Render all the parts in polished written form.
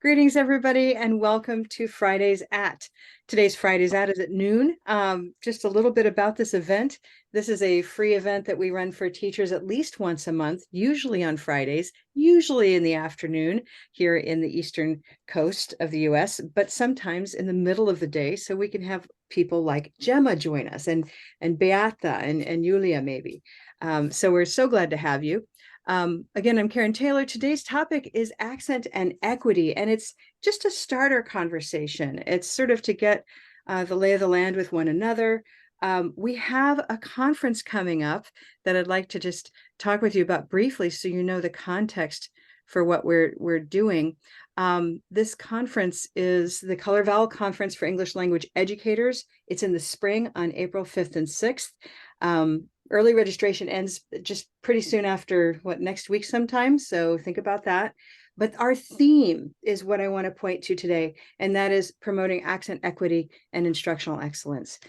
Greetings, everybody, and welcome to Fridays at. Today's Fridays at is at noon. Just a little bit about this event. This is a free event that we run for teachers at least once a month, usually on Fridays, usually in the afternoon here in the eastern coast of the US, but sometimes in the middle of the day, so we can have people like Gemma join us and Beata and Yulia maybe. So we're so glad to have you. Again, I'm Karen Taylor. Today's topic is accent and equity, and it's just a starter conversation. It's sort of to get the lay of the land with one another. We have a conference coming up that I'd like to just talk with you about briefly so you know the context for what we're doing. This conference is the Color Vowel Conference for English Language Educators. It's in the spring on April 5th and 6th. Early registration ends just pretty soon after, next week sometime. So think about that. But our theme is what I want to point to today, and that is promoting accent equity and instructional excellence.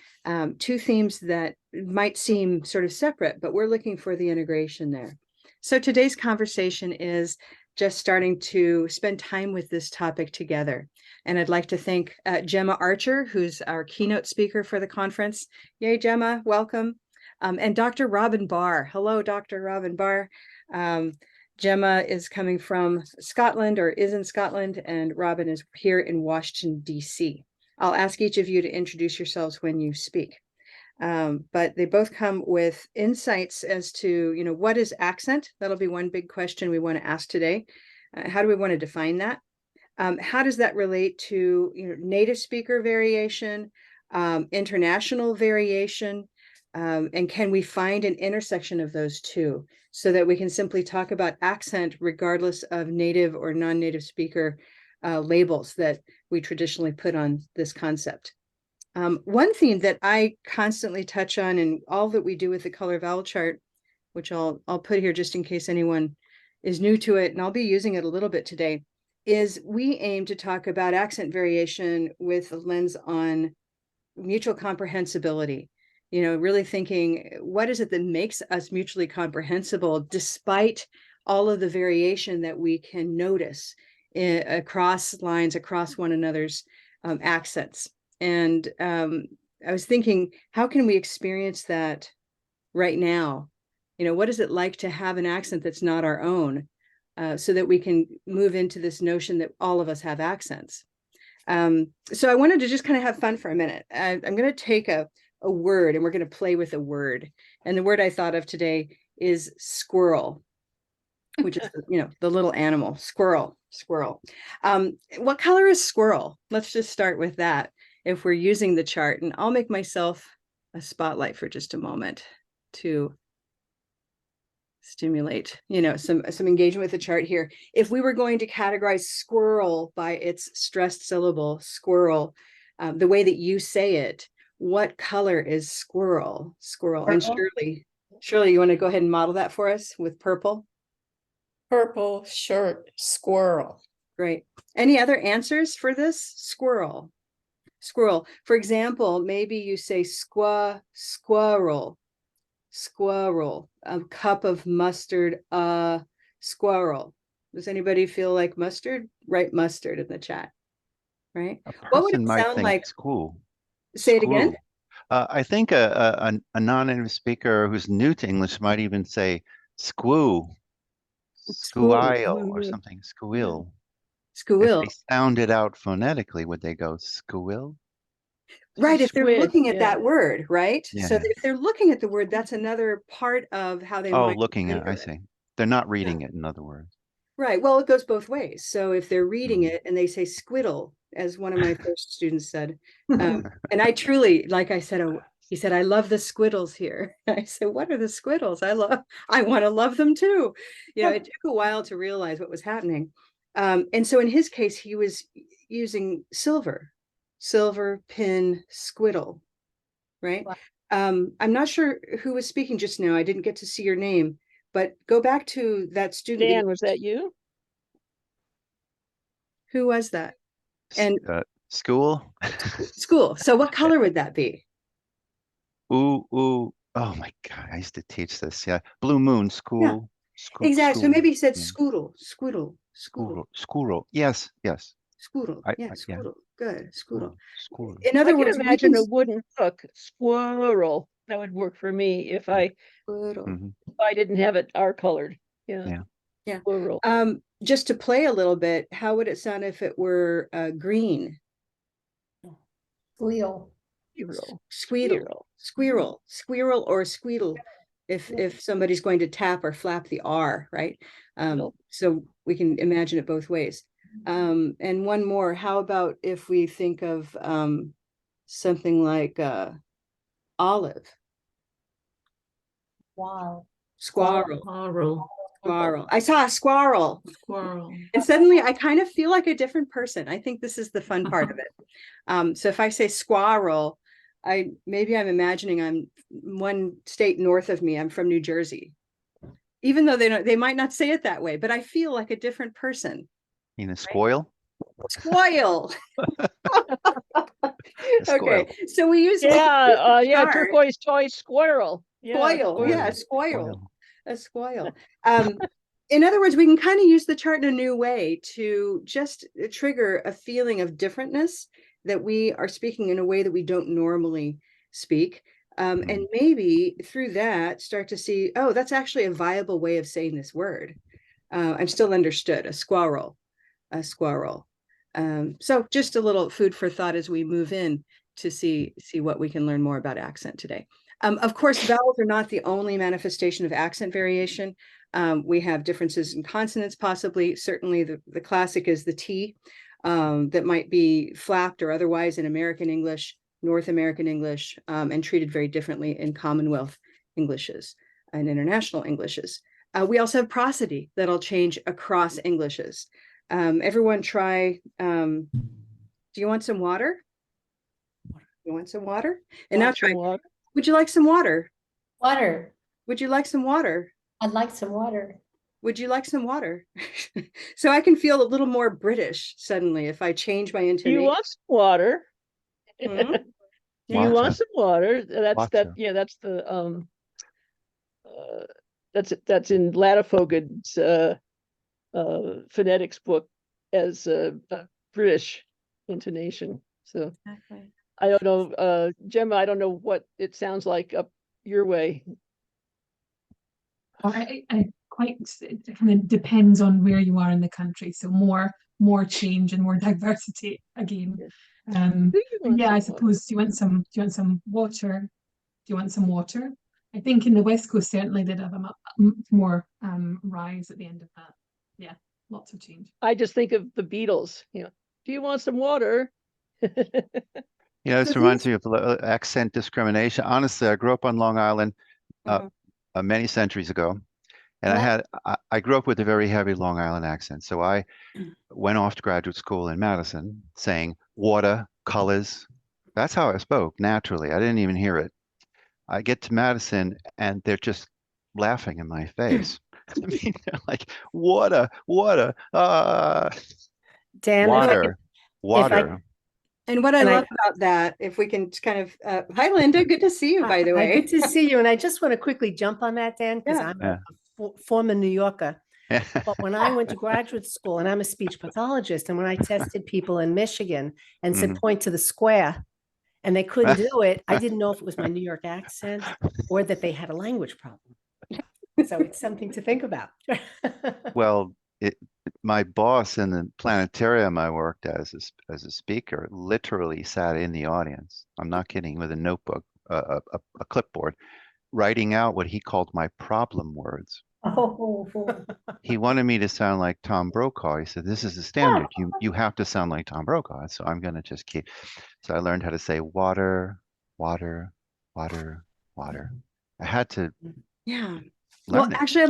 Two themes that might seem sort of separate, but we're looking for the integration there. So today's conversation is just starting to spend time with this topic together. And I'd like to thank Gemma Archer, who's our keynote speaker for the conference. Yay, Gemma, welcome. And Dr. Robin Barr. Hello, Dr. Robin Barr. Gemma is coming from Scotland, or is in Scotland, and Robin is here in Washington, D.C. I'll ask each of you to introduce yourselves when you speak. But they both come with insights as to, what is accent? That'll be one big question we want to ask today. How do we want to define that? How does that relate to, native speaker variation, international variation? And can we find an intersection of those two so that we can simply talk about accent regardless of native or non-native speaker labels that we traditionally put on this concept? One theme that I constantly touch on in all that we do with the color vowel chart, which I'll put here just in case anyone is new to it, and I'll be using it a little bit today, is we aim to talk about accent variation with a lens on mutual comprehensibility. Really thinking, what is it that makes us mutually comprehensible despite all of the variation that we can notice across lines, across one another's accents? And I was thinking, how can we experience that right now? What is it like to have an accent that's not our own, so that we can move into this notion that all of us have accents? So I wanted to just kind of have fun for a minute. I'm going to take a word, and we're going to play with a word. And the word I thought of today is squirrel, which is, the little animal, squirrel. What color is squirrel? Let's just start with that if we're using the chart. And I'll make myself a spotlight for just a moment to stimulate, some engagement with the chart here. If we were going to categorize squirrel by its stressed syllable, squirrel, the way that you say it, what color is squirrel? Squirrel. Purple. And Shirley, you want to go ahead and model that for us with purple? Purple shirt, squirrel. Great. Any other answers for this? Squirrel. For example, maybe you say squirrel. A cup of mustard, squirrel. Does anybody feel like mustard? Write mustard in the chat. Right. What would it sound like? School. Say it again. I think a non-native speaker who's new to English might even say squoo, squeal, or something, squeal. Squeal. If they sound it out phonetically, would they go squeal? Right, if they're looking at that word, right? Yeah. So if they're looking at the word, that's another part of how they might looking at it. I see. They're not reading it, in other words. Right. Well, it goes both ways. So if they're reading it and they say squiddle, as one of my first students said, and I truly, like I said, he said, I love the squiddles here. I said, what are the squiddles? I want to love them too. It took a while to realize what was happening. And so in his case, he was using silver, pin, squiddle, right? Wow. I'm not sure who was speaking just now. I didn't get to see your name, but go back to that student. Dan, was that you? Who was that? And school. So what color would that be? Ooh. Oh my God. I used to teach this. Yeah. Blue moon, school. Yeah. Exactly. So maybe he said squirrel. Yes. Squirrel. Yeah, yeah. squirrel. Good. Squirrel. Squirrel. In I other can words, we imagine can a wooden hook, squirrel. That would work for me squirrel. Mhm. if I didn't have it R colored. Yeah, Yeah. Yeah. squirrel. Just to play a little bit, how would it sound if it were green? Squirrel. Squeedle, squirrel, squirrel, or squeedle. If somebody's going to tap or flap the R, right? Squeedle. So we can imagine it both ways. And one more, how about if we think of something like olive, Wow. squirrel, Squirrel. squirrel. I saw a squirrel. Squirrel. And suddenly I kind of feel like a different person. I think this is the fun part of it. So if I say squirrel, maybe I'm imagining I'm one state north of me. I'm from New Jersey. Even though they might not say it that way, but I feel like a different person. You know, squoil? Squoil. Squoil. Okay, so we use Yeah, chart. turquoise toy squirrel. Yeah, Spoil, yeah, Squoil. spoil, a spoil. In other words, we can kind of use the chart in a new way to just trigger a feeling of differentness, that we are speaking in a way that we don't normally speak. And maybe through that start to see, oh, that's actually a viable way of saying this word. I'm still understood, a squirrel, a squirrel. So just a little food for thought as we move in to see what we can learn more about accent today. Of course, vowels are not the only manifestation of accent variation. We have differences in consonants, possibly. Certainly the classic is the T, that might be flapped or otherwise in American English, North American English, and treated very differently in Commonwealth Englishes and international Englishes. We also have prosody that'll change across Englishes. Everyone try, do you want some water? You want some water? And now try, water. would you like some water? Water. Would you like some water? I'd like some water. Would you like some water? So I can feel a little more British suddenly if I change my Do you intonation. want some water? Hmm? Do you want Water. some water? That's that. Water. Yeah, that's the that's in Latifogad's phonetics book as a British intonation. So Exactly. I don't know, Gemma, I don't know what it sounds like up your way. I quite, it kind of depends on where you are in the country. So more change and more diversity again. Do you want Yeah, I some water? suppose, do you want some water? Do you want some water? I think in the West Coast certainly did have a more rise at the end of that. Yeah, lots of change. I just think of the Beatles, do you want some water? You know, this So reminds me of accent discrimination. Honestly, I grew up on Long Island many centuries ago, and I grew up with a very heavy Long Island accent. So I went off to graduate school in Madison saying water, colors. That's how I spoke naturally. I didn't even hear it. I get to Madison and they're just laughing in my face. I mean, they're like, water, water, Dan, water, water. And what I And I- love about that, if we can kind of, hi Linda, good to see you, by the way. Good to see you. And I just want to quickly jump on that, Dan, because Yeah. I'm Yeah. a former New Yorker. But when I went to graduate school, and I'm a speech pathologist, and when I tested people in Michigan and said, point to the square, and they couldn't do it, I didn't know if it was my New York accent or that they had a language problem. So it's something to think about. Well, my boss in the planetarium I worked as a speaker literally sat in the audience. I'm not kidding, with a notebook, a clipboard, writing out what he called my problem words. Oh, He wanted me to sound like Tom Brokaw. He said, "This is the standard. You have to sound like Tom Brokaw." So I'm going to just keep. So I learned how to say water, water, water, water. I had to Yeah. Well, learn it. actually, I'd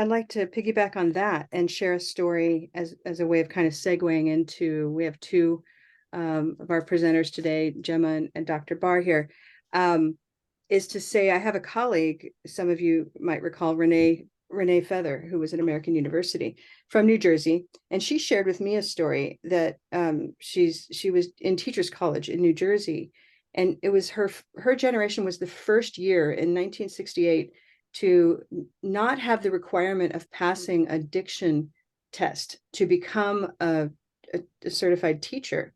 like to piggyback on that and share a story as a way of kind of segueing into. We have two of our presenters today, Gemma and Dr. Barr here. Is to say I have a colleague, some of you might recall, Renee Feather, who was at American University from New Jersey, and she shared with me a story that she was in Teachers College in New Jersey, and it was her generation was the first year in 1968 to not have the requirement of passing a diction test to become a a certified teacher,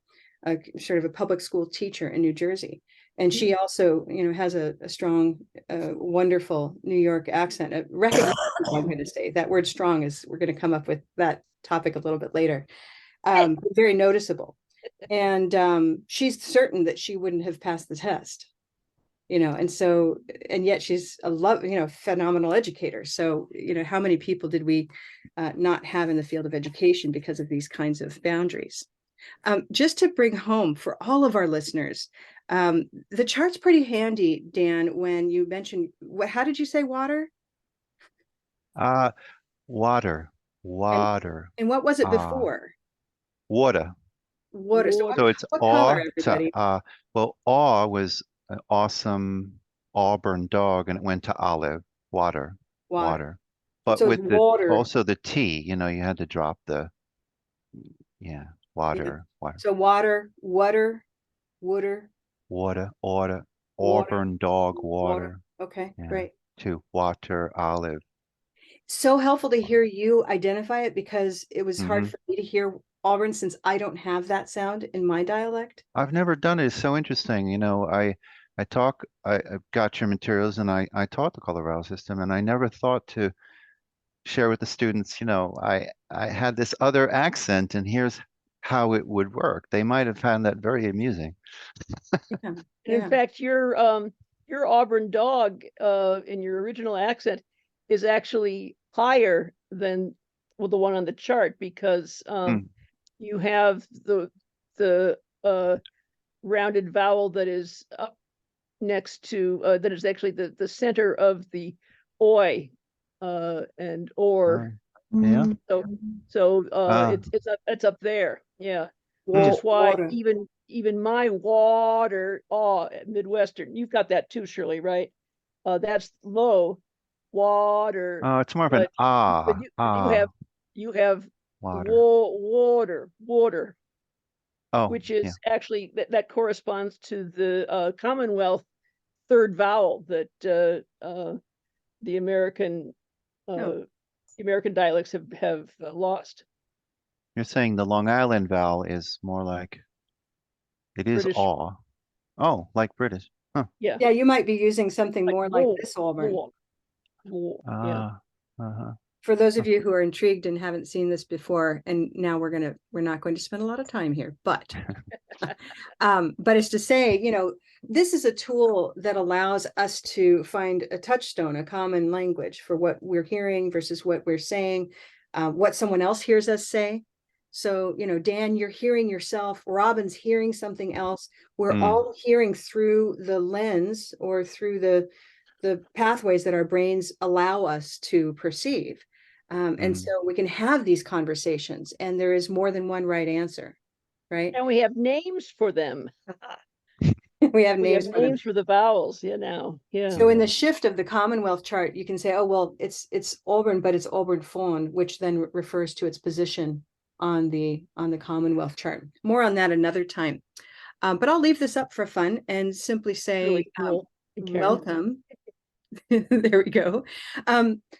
sort of a public school teacher in New Jersey. And she also, has a strong, wonderful New York accent, recognizable, I'm going to say. That word strong is, we're going to come up with that topic a little bit later. Very noticeable. And she's certain that she wouldn't have passed the test, and yet she's a phenomenal educator. So, how many people did we not have in the field of education because of these kinds of boundaries? Just to bring home for all of our listeners, the chart's pretty handy, Dan, when you mentioned, how did you say water? Water. And what was it Ah, before? water. Water. So So it's what awe color, everybody? well, awe was an awesome Auburn dog, and it went to olive, water. Water. But So with water. also the T, you had to drop the, water. So water, water, Auburn dog, water. Okay, Yeah. great. To water, olive. So helpful to hear you identify it, because it was hard Mhm. for me to hear Auburn, since I don't have that sound in my dialect. I've never done it. It's so interesting. I've got your materials, and I taught the Colorado system, and I never thought to share with the students, I had this other accent, and here's how it would work. They might have found that very amusing. Yeah. In fact, your Auburn dog in your original accent is actually higher than the one on the chart, because you have the rounded vowel that is up next to that is actually the center of the oi and or. Yeah. So Ah. it's up there. Yeah. Hmm. Which is why Water. even my water, Midwestern, you've got that too, Shirley, right? That's low water. Oh, it's more of an But you have water. water, Oh, which yeah. is actually that corresponds to the Commonwealth third vowel that the American dialects have lost. You're saying the Long Island vowel is more like, it is British. awe. Oh, like British. Huh. Yeah. Yeah, you might be using something Like more like this, Auburn. Yeah. Uh-huh. For those of you who are intrigued and haven't seen this before, and now we're not going to spend a lot of time here, but it's to say, this is a tool that allows us to find a touchstone, a common language for what we're hearing versus what we're saying, what someone else hears us say. So, Dan, you're hearing yourself, Robin's hearing something else. We're all hearing through the lens or through the pathways that our brains allow us to perceive. And so we can have these conversations, and there is more than one right answer, right? And we have names for them. We have names for the vowels. Yeah, now. Yeah. So in the shift of the Commonwealth chart, you can say, oh, well, it's Auburn, but it's Auburn Fawn, which then refers to its position on the Commonwealth chart. More on that another time. But I'll leave this up for fun and simply say, Really cool. welcome. There we go.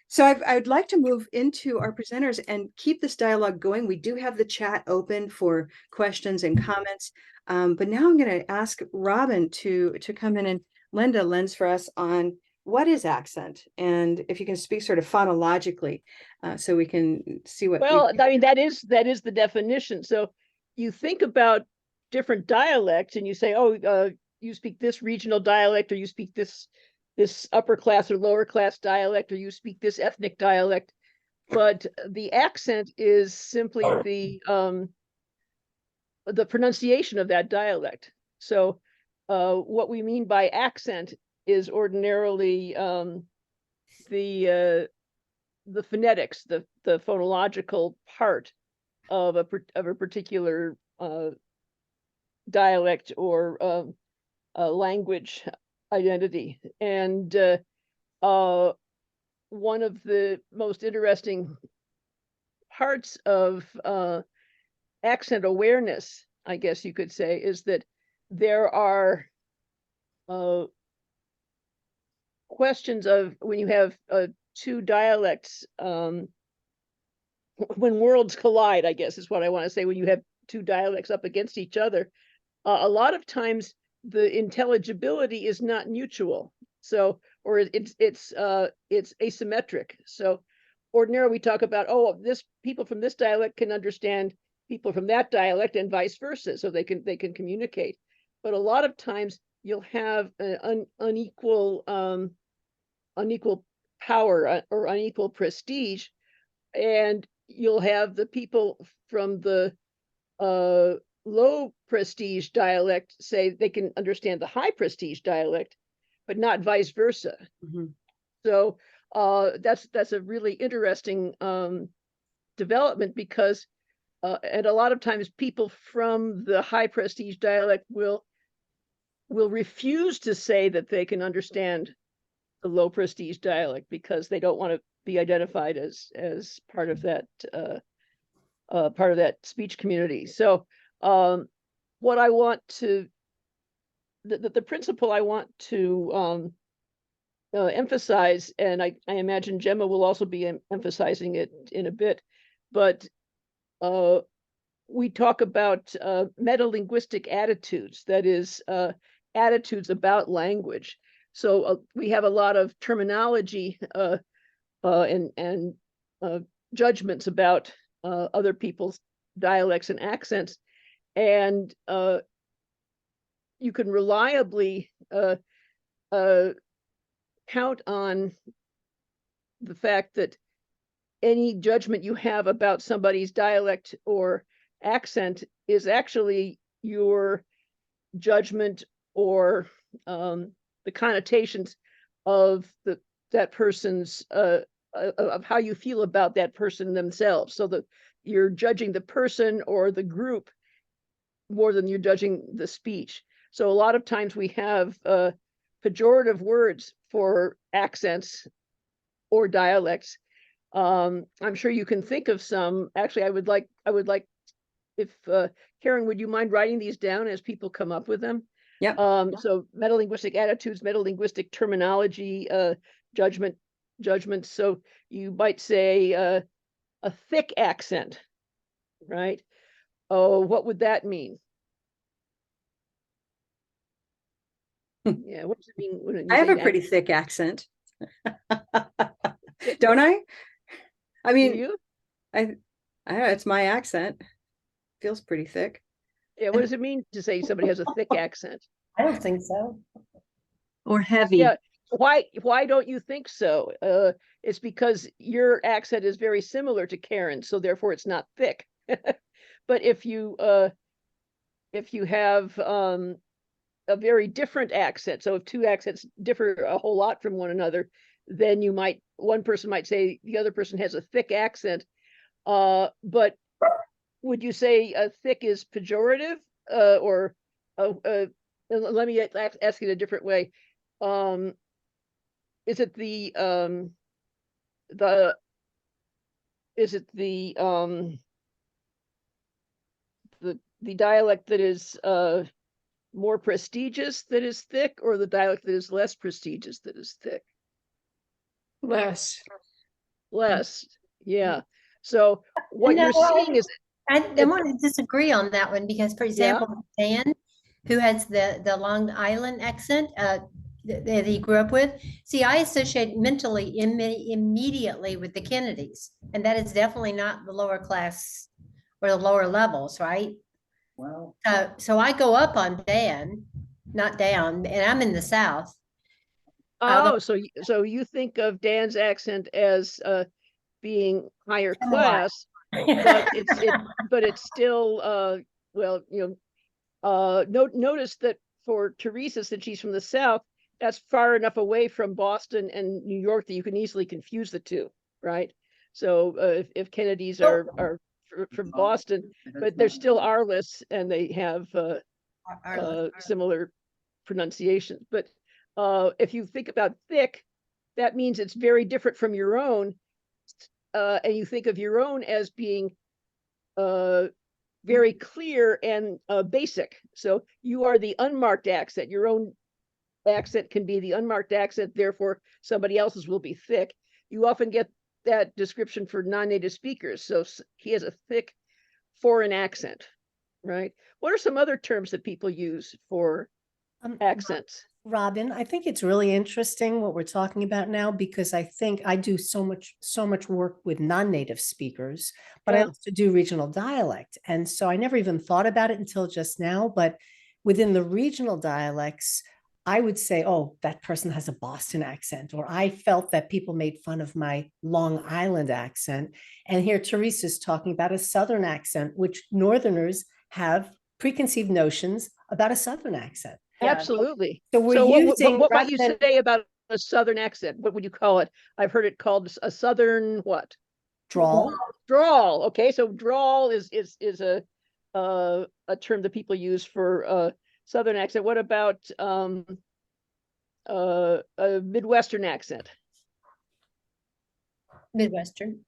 So I'd like to move into our presenters and keep this dialogue going. We do have the chat open for questions and comments. But now I'm going to ask Robin to come in and lend a lens for us on what is accent, and if you can speak sort of phonologically, so we can see what. Well, I mean, that is the definition. So you think about different dialects, and you say, oh, you speak this regional dialect, or you speak this upper class or lower class dialect, or you speak this ethnic dialect. But the accent is simply the pronunciation of that dialect. So what we mean by accent is ordinarily the phonetics, the phonological part of a particular dialect or language identity. And one of the most interesting parts of accent awareness, I guess you could say, is that there are questions of when you have two dialects when worlds collide, I guess is what I want to say, when you have two dialects up against each other, a lot of times the intelligibility is not mutual. So, or it's asymmetric. So ordinarily we talk about, oh, this people from this dialect can understand people from that dialect and vice versa. So they can communicate. But a lot of times you'll have an unequal power or unequal prestige, and you'll have the people from the low prestige dialect say they can understand the high prestige dialect, but not vice versa. Mm-hmm. So that's a really interesting development, because and a lot of times people from the high prestige dialect will refuse to say that they can understand the low prestige dialect, because they don't want to be identified as part of that speech community. So what I want to the principle I want to emphasize, and I imagine Gemma will also be emphasizing it in a bit, but we talk about metalinguistic attitudes, that is, attitudes about language. So we have a lot of terminology and judgments about other people's dialects and accents, and you can reliably count on the fact that any judgment you have about somebody's dialect or accent is actually your judgment or the connotations of that person's of how you feel about that person themselves. So that you're judging the person or the group more than you're judging the speech. So a lot of times we have pejorative words for accents or dialects. I'm sure you can think of some. Actually, I would like if Karen, would you mind writing these down as people come up with them? Yeah. So metalinguistic attitudes, metalinguistic terminology, judgments. So you might say a thick accent, right? Oh, what would that mean? Yeah, what does it mean when I have a pretty thick accent. Don't I? I mean, you? I don't know, it's my accent. Feels pretty thick. Yeah, what does it mean to say somebody has a thick accent? I don't think so. Or heavy. Yeah. Why don't you think so? It's because your accent is very similar to Karen's, so therefore it's not thick. But if you have a very different accent, so if two accents differ a whole lot from one another, then one person might say the other person has a thick accent. But would you say thick is pejorative, or let me ask it a different way? Is it the dialect that is more prestigious that is thick, or the dialect that is less prestigious that is thick? Less. Yeah. So what No, you're seeing is I want to disagree on that one, because, for example, Dan, who has the Long Island accent that he grew up with, see, I associate mentally immediately with the Kennedys, and that is definitely not the lower class or the lower levels, right? Well, So I go up on Dan, not down, and I'm in the South. oh, so you think of Dan's accent as being higher class, but it's still well, notice that for Teresa, since she's from the South, that's far enough away from Boston and New York that you can easily confuse the two, right? So if Kennedys are from Boston, but they're still R-less and they have similar pronunciations. But if you think about thick, that means it's very different from your own, and you think of your own as being very clear and basic. So you are the unmarked accent. Your own accent can be the unmarked accent, therefore somebody else's will be thick. You often get that description for non-native speakers. So he has a thick foreign accent, right? What are some other terms that people use for accents? Robin, I think it's really interesting what we're talking about now, because I think I do so much work with non-native speakers, but I also do regional dialect. And so I never even thought about it until just now, but within the regional dialects, I would say, oh, that person has a Boston accent, or I felt that people made fun of my Long Island accent. And here Teresa's talking about a Southern accent, which Northerners have preconceived notions about a Southern accent. Absolutely. So we're using, what might you say about a Southern accent? What would you call it? I've heard it called a Southern what? Drawl. Drawl. Okay, so drawl is a term that people use for Southern accent. What about a Midwestern accent? Midwestern.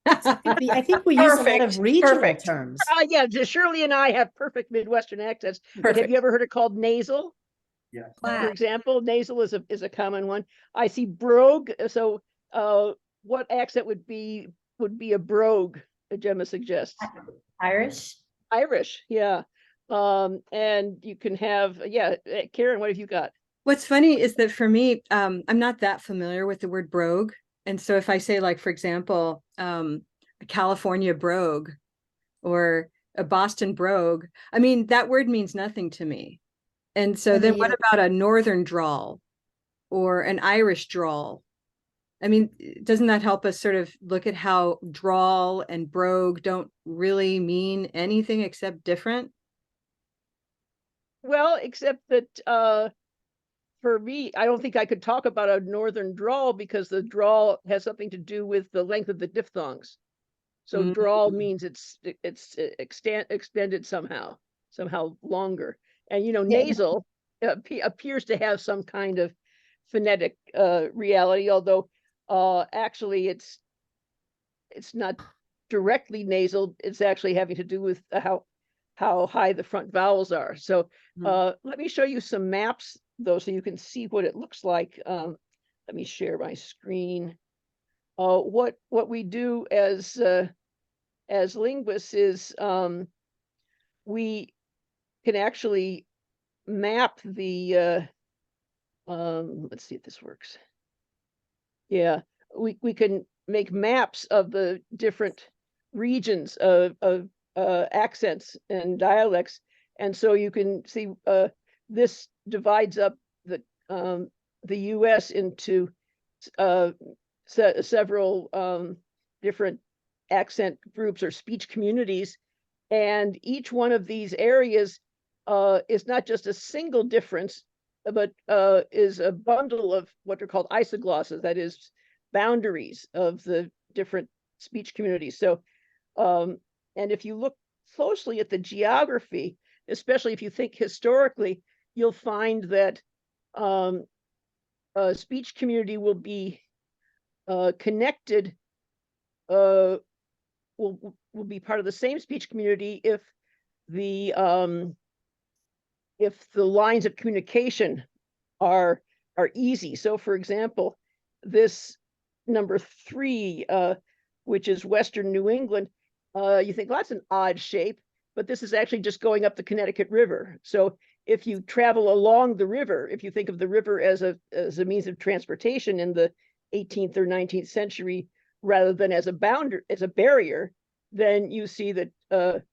I think we use a lot of regional terms. Yeah, Shirley and I have perfect Midwestern accents. But have you ever heard it called nasal? Yeah. For example, nasal is a common one. I see brogue. So what accent would be a brogue, Gemma suggests? Irish. Irish, yeah. And you can have, Karen, what have you got? What's funny is that for me, I'm not that familiar with the word brogue. And so if I say, like, for example, a California brogue or a Boston brogue, I mean, that word means nothing to me. And so then what about a Northern drawl or an Irish drawl? I mean, doesn't that help us sort of look at how drawl and brogue don't really mean anything except different? Well, except that for me, I don't think I could talk about a Northern drawl, because the drawl has something to do with the length of the diphthongs. So drawl means it's extended somehow longer. And nasal appears to have some kind of phonetic reality, although actually it's not directly nasal. It's actually having to do with how high the front vowels are. So let me show you some maps though, so you can see what it looks like. Let me share my screen. What we do as linguists is we can actually map the let's see if this works. Yeah, we can make maps of the different regions of accents and dialects, and so you can see this divides up the U.S. into several different accent groups or speech communities, and each one of these areas is not just a single difference, but is a bundle of what are called isoglosses, that is, boundaries of the different speech communities. So, and if you look closely at the geography, especially if you think historically, you'll find that a speech community will be connected, will be part of the same speech community if the lines of communication are easy. So, for example, this number 3, which is Western New England, you think, well, that's an odd shape, but this is actually just going up the Connecticut River. So if you travel along the river, if you think of the river as a means of transportation in the 18th or 19th century, rather than as a barrier, then you see that the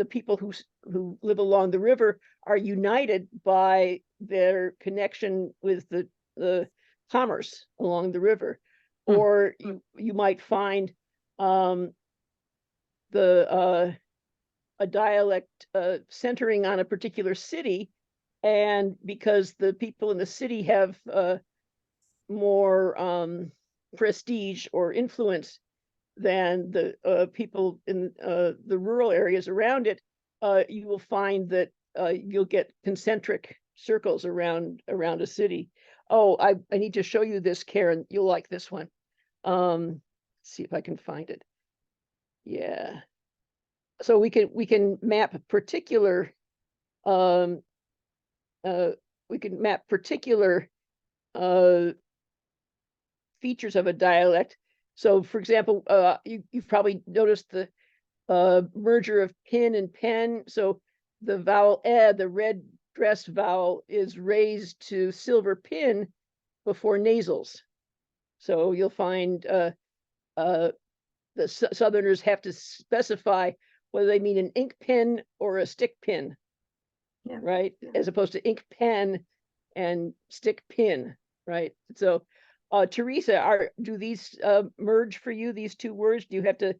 people who live along the river are united by their connection with the commerce along the river. Or you might find a dialect centering on a particular city, and because the people in the city have more prestige or influence than the people in the rural areas around it, you will find that you'll get concentric circles around a city. Oh, I need to show you this, Karen. You'll like this one. Let's see if I can find it. Yeah. So we can map particular features of a dialect. So for example, you've probably noticed the merger of pin and pen. So the vowel the red dressed vowel, is raised to silver pin before nasals. So you'll find the Southerners have to specify whether they mean an ink pen or a stick pin, right? As opposed to ink pen and stick pin, right? So, Teresa, do these merge for you, these two words? Do you have to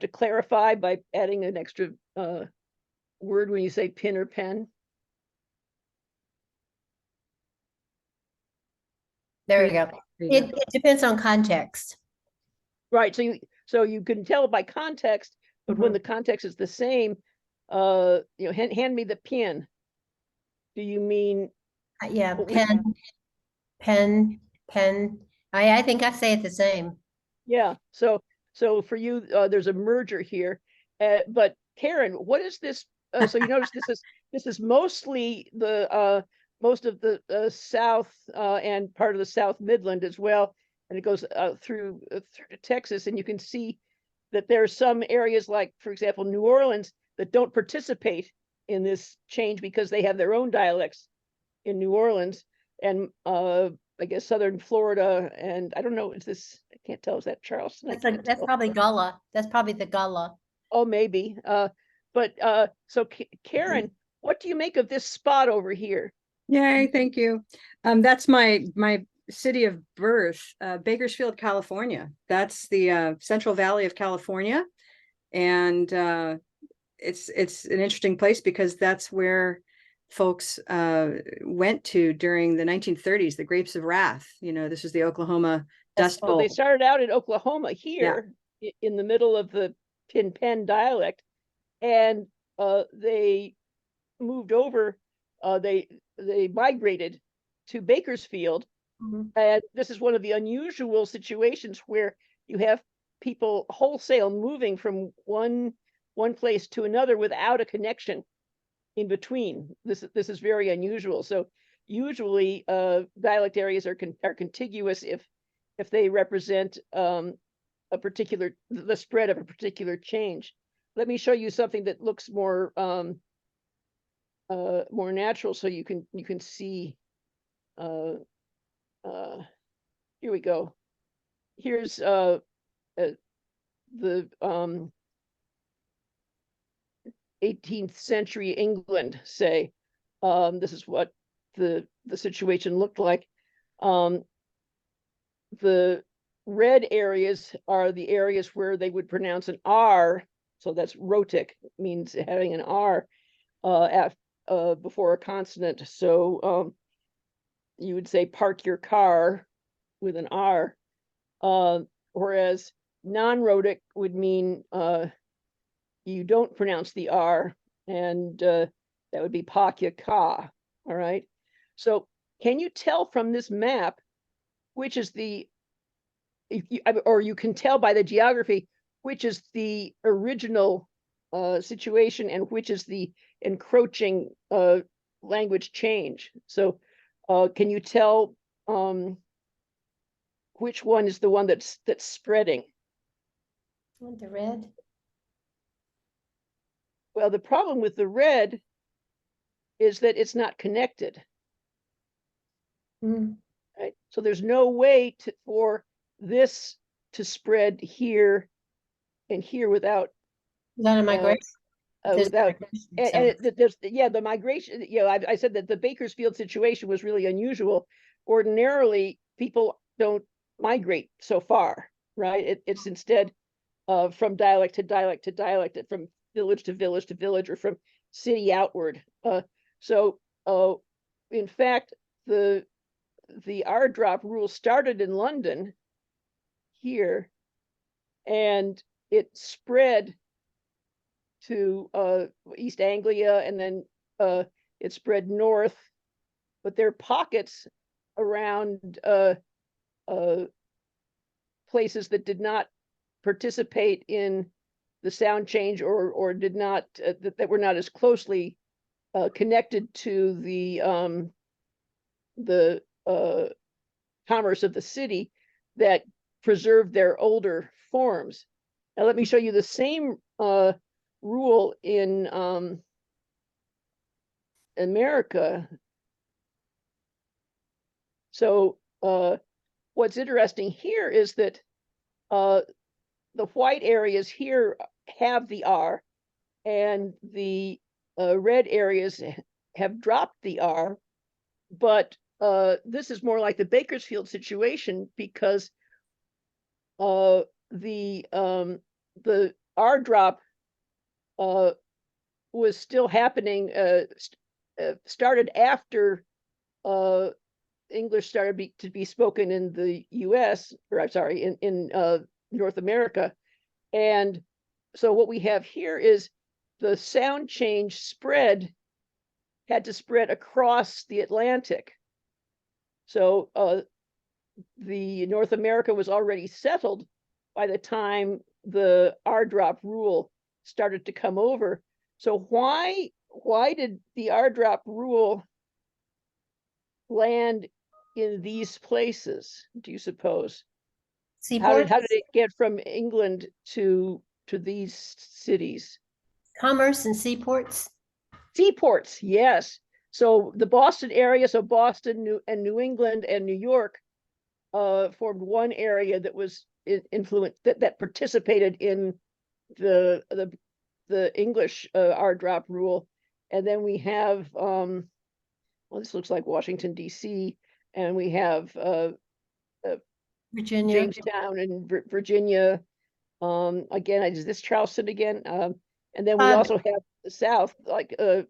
clarify by adding an extra word when you say pin or pen? There we go. It depends on context. Right. So you can tell by context, but when the context is the same, hand me the pin. Do you mean? Yeah, pen. I think I say it the same. Yeah. So for you, there's a merger here. But Karen, what is this? So you notice this is mostly the most of the South and part of the South Midland as well, and it goes through Texas, and you can see that there are some areas like, for example, New Orleans, that don't participate in this change because they have their own dialects in New Orleans, and I guess Southern Florida, and I don't know, I can't tell, is that Charleston? That's probably Gullah. That's probably the Gullah. Oh, maybe. But so Karen, what do you make of this spot over here? Yay, thank you. That's my city of birth, Bakersfield, California. That's the Central Valley of California. And it's an interesting place because that's where folks went to during the 1930s, the Grapes of Wrath. This is the Oklahoma Dust Bowl. They started out in Oklahoma here, in the middle of the Pen dialect, and they moved over. They migrated to Bakersfield, and this is one of the unusual situations where you have people wholesale moving from one place to another without a connection in between. This is very unusual. So usually dialect areas are contiguous if they represent the spread of a particular change. Let me show you something that looks more natural, so you can see. Here we go. Here's the 18th century England, say. This is what the situation looked like. The red areas are the areas where they would pronounce an R, so that's rhotic, means having an R before a consonant. So you would say park your car with an R, whereas non-rhotic would mean you don't pronounce the R, and that would be pak ya ka. All right. So can you tell from this map which is or you can tell by the geography which is the original situation and which is the encroaching language change? So can you tell which one is the one that's spreading? The red. Well, the problem with the red is that it's not connected. Right? So there's no way for this to spread here and here without a migration. The migration. I said that the Bakersfield situation was really unusual. Ordinarily, people don't migrate so far, right? It's instead from dialect to dialect to dialect, from village to village to village, or from city outward. So in fact, the R drop rule started in London here, and it spread to East Anglia, and then it spread north. But there are pockets around places that did not participate in the sound change, or did not that were not as closely connected to the commerce of the city. that preserved their older forms. Now let me show you the same rule in America. So what's interesting here is that the white areas here have the R, and the red areas have dropped the R, but this is more like the Bakersfield situation, because the R drop was still happening, started after English started to be spoken in the US, or I'm sorry, in North America. And so what we have here is the sound change had to spread across the Atlantic. So the North America was already settled by the time the R drop rule started to come over. So why did the R drop rule land in these places, do you suppose? How did it get from England to these cities? Commerce and seaports. Seaports, yes. So the Boston area, so Boston, New England and New York formed one area that was influenced, that participated in the English R drop rule. And then we have well, this looks like Washington D.C., and we have Virginia. Jamestown and Virginia. Again, is this Charleston again? And then we also have the South, like the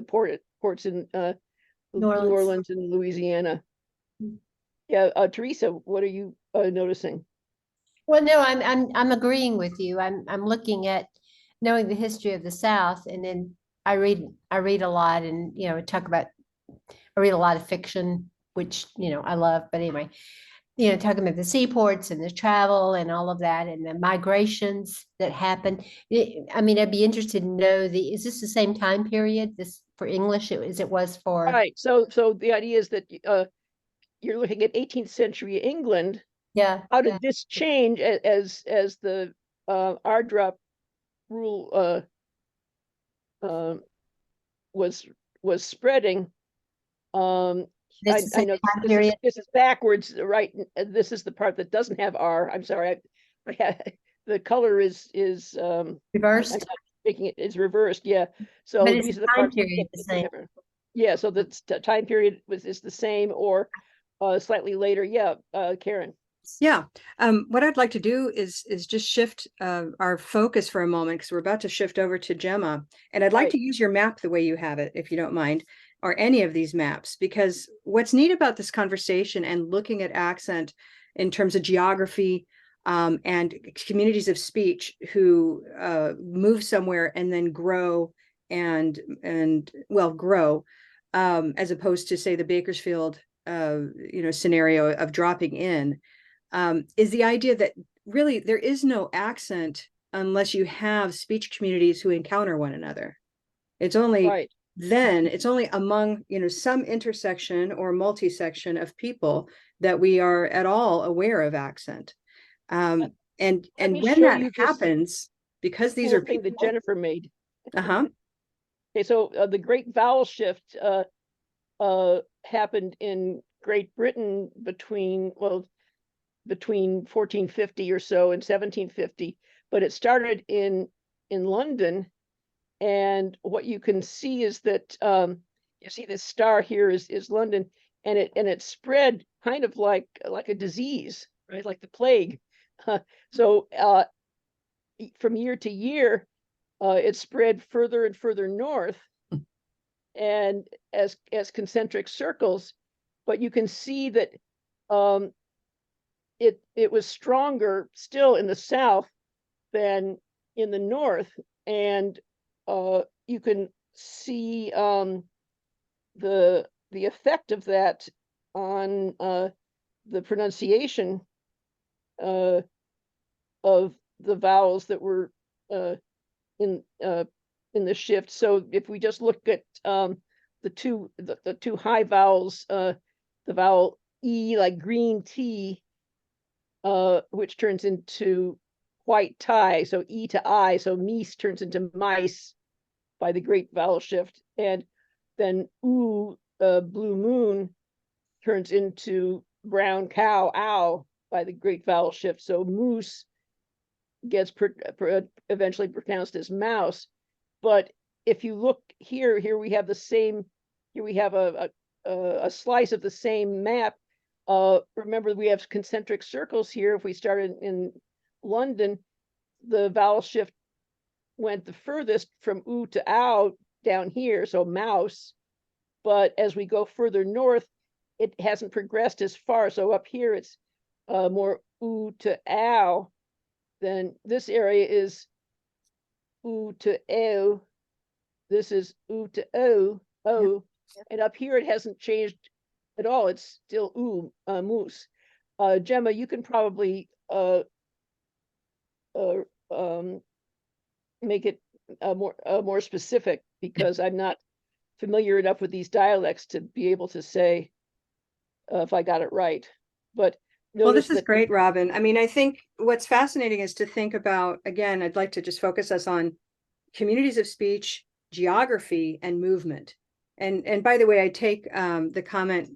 ports in New Orleans and Louisiana. Yeah, Teresa, what are you noticing? Well, no, I'm agreeing with you. I'm looking at knowing the history of the South, and then I read a lot, and I read a lot of fiction, which I love. But anyway, talking about the seaports and the travel and all of that, and the migrations that happened. I mean, I'd be interested to know is this the same time period this for English as it was for? Right. So the idea is that you're looking at 18th century England. Yeah. How did this change as the R drop rule was spreading? I know this is backwards, right? This is the part that doesn't have R. I'm sorry. The color is reversed. Making it is reversed. Yeah. So but these are the time period the same. Yeah. So the time period is the same, or slightly later. Yeah. Karen. Yeah. What I'd like to do is just shift our focus for a moment, because we're about to shift over to Gemma, and I'd like to use your map the way you have it, if you don't mind, or any of these maps, because what's neat about this conversation and looking at accent in terms of geography and communities of speech who move somewhere and then grow and grow, as opposed to, say, the Bakersfield scenario of dropping in, is the idea that really there is no accent unless you have speech communities who encounter one another. It's only then it's only among some intersection or multi-section of people that we are at all aware of accent. And when that happens, because these are people that Jennifer made. Okay, so the Great Vowel Shift happened in Great Britain between 1450 or so and 1750, but it started in London. And what you can see is that you see this star here is London, and it spread kind of like a disease, right? Like the plague. So from year to year, it spread further and further north, and as concentric circles. But you can see that it was stronger still in the south than in the north, and you can see the effect of that on the pronunciation of the vowels that were in the shift. So if we just look at the two high vowels, the vowel E, like green tea, which turns into white tie, so E to I, so meese turns into mice by the great vowel shift, and then blue moon turns into brown cow, ow, by the great vowel shift, so moose gets eventually pronounced as mouse. But if you look here we have the same, here we have a slice of the same map. Remember, we have concentric circles here. If we started in London, the vowel shift went the furthest from oo to ow down here, so mouse. But as we go further north, it hasn't progressed as far. So up here, it's more oo to ow. Then this area is oo to o. This is oo to o, o. Yep. And up here, it hasn't changed at all. It's still oo, moose. Gemma, you can probably make it more specific, because I'm not familiar enough with these dialects to be able to say if I got it right. But well, this is great, Robin. I mean, I think what's fascinating is to think about, again, I'd like to just focus us on communities of speech, geography, and movement. And by the way, I take the comment,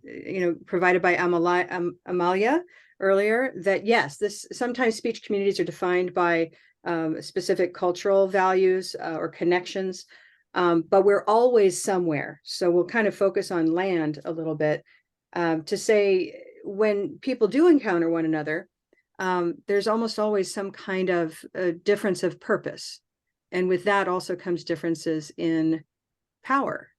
provided by Amalia earlier, that yes, sometimes speech communities are defined by specific cultural values or connections, but we're always somewhere. So we'll kind of focus on land a little bit to say, when people do encounter one another, there's almost always some kind of difference of purpose. And with that also comes differences in power.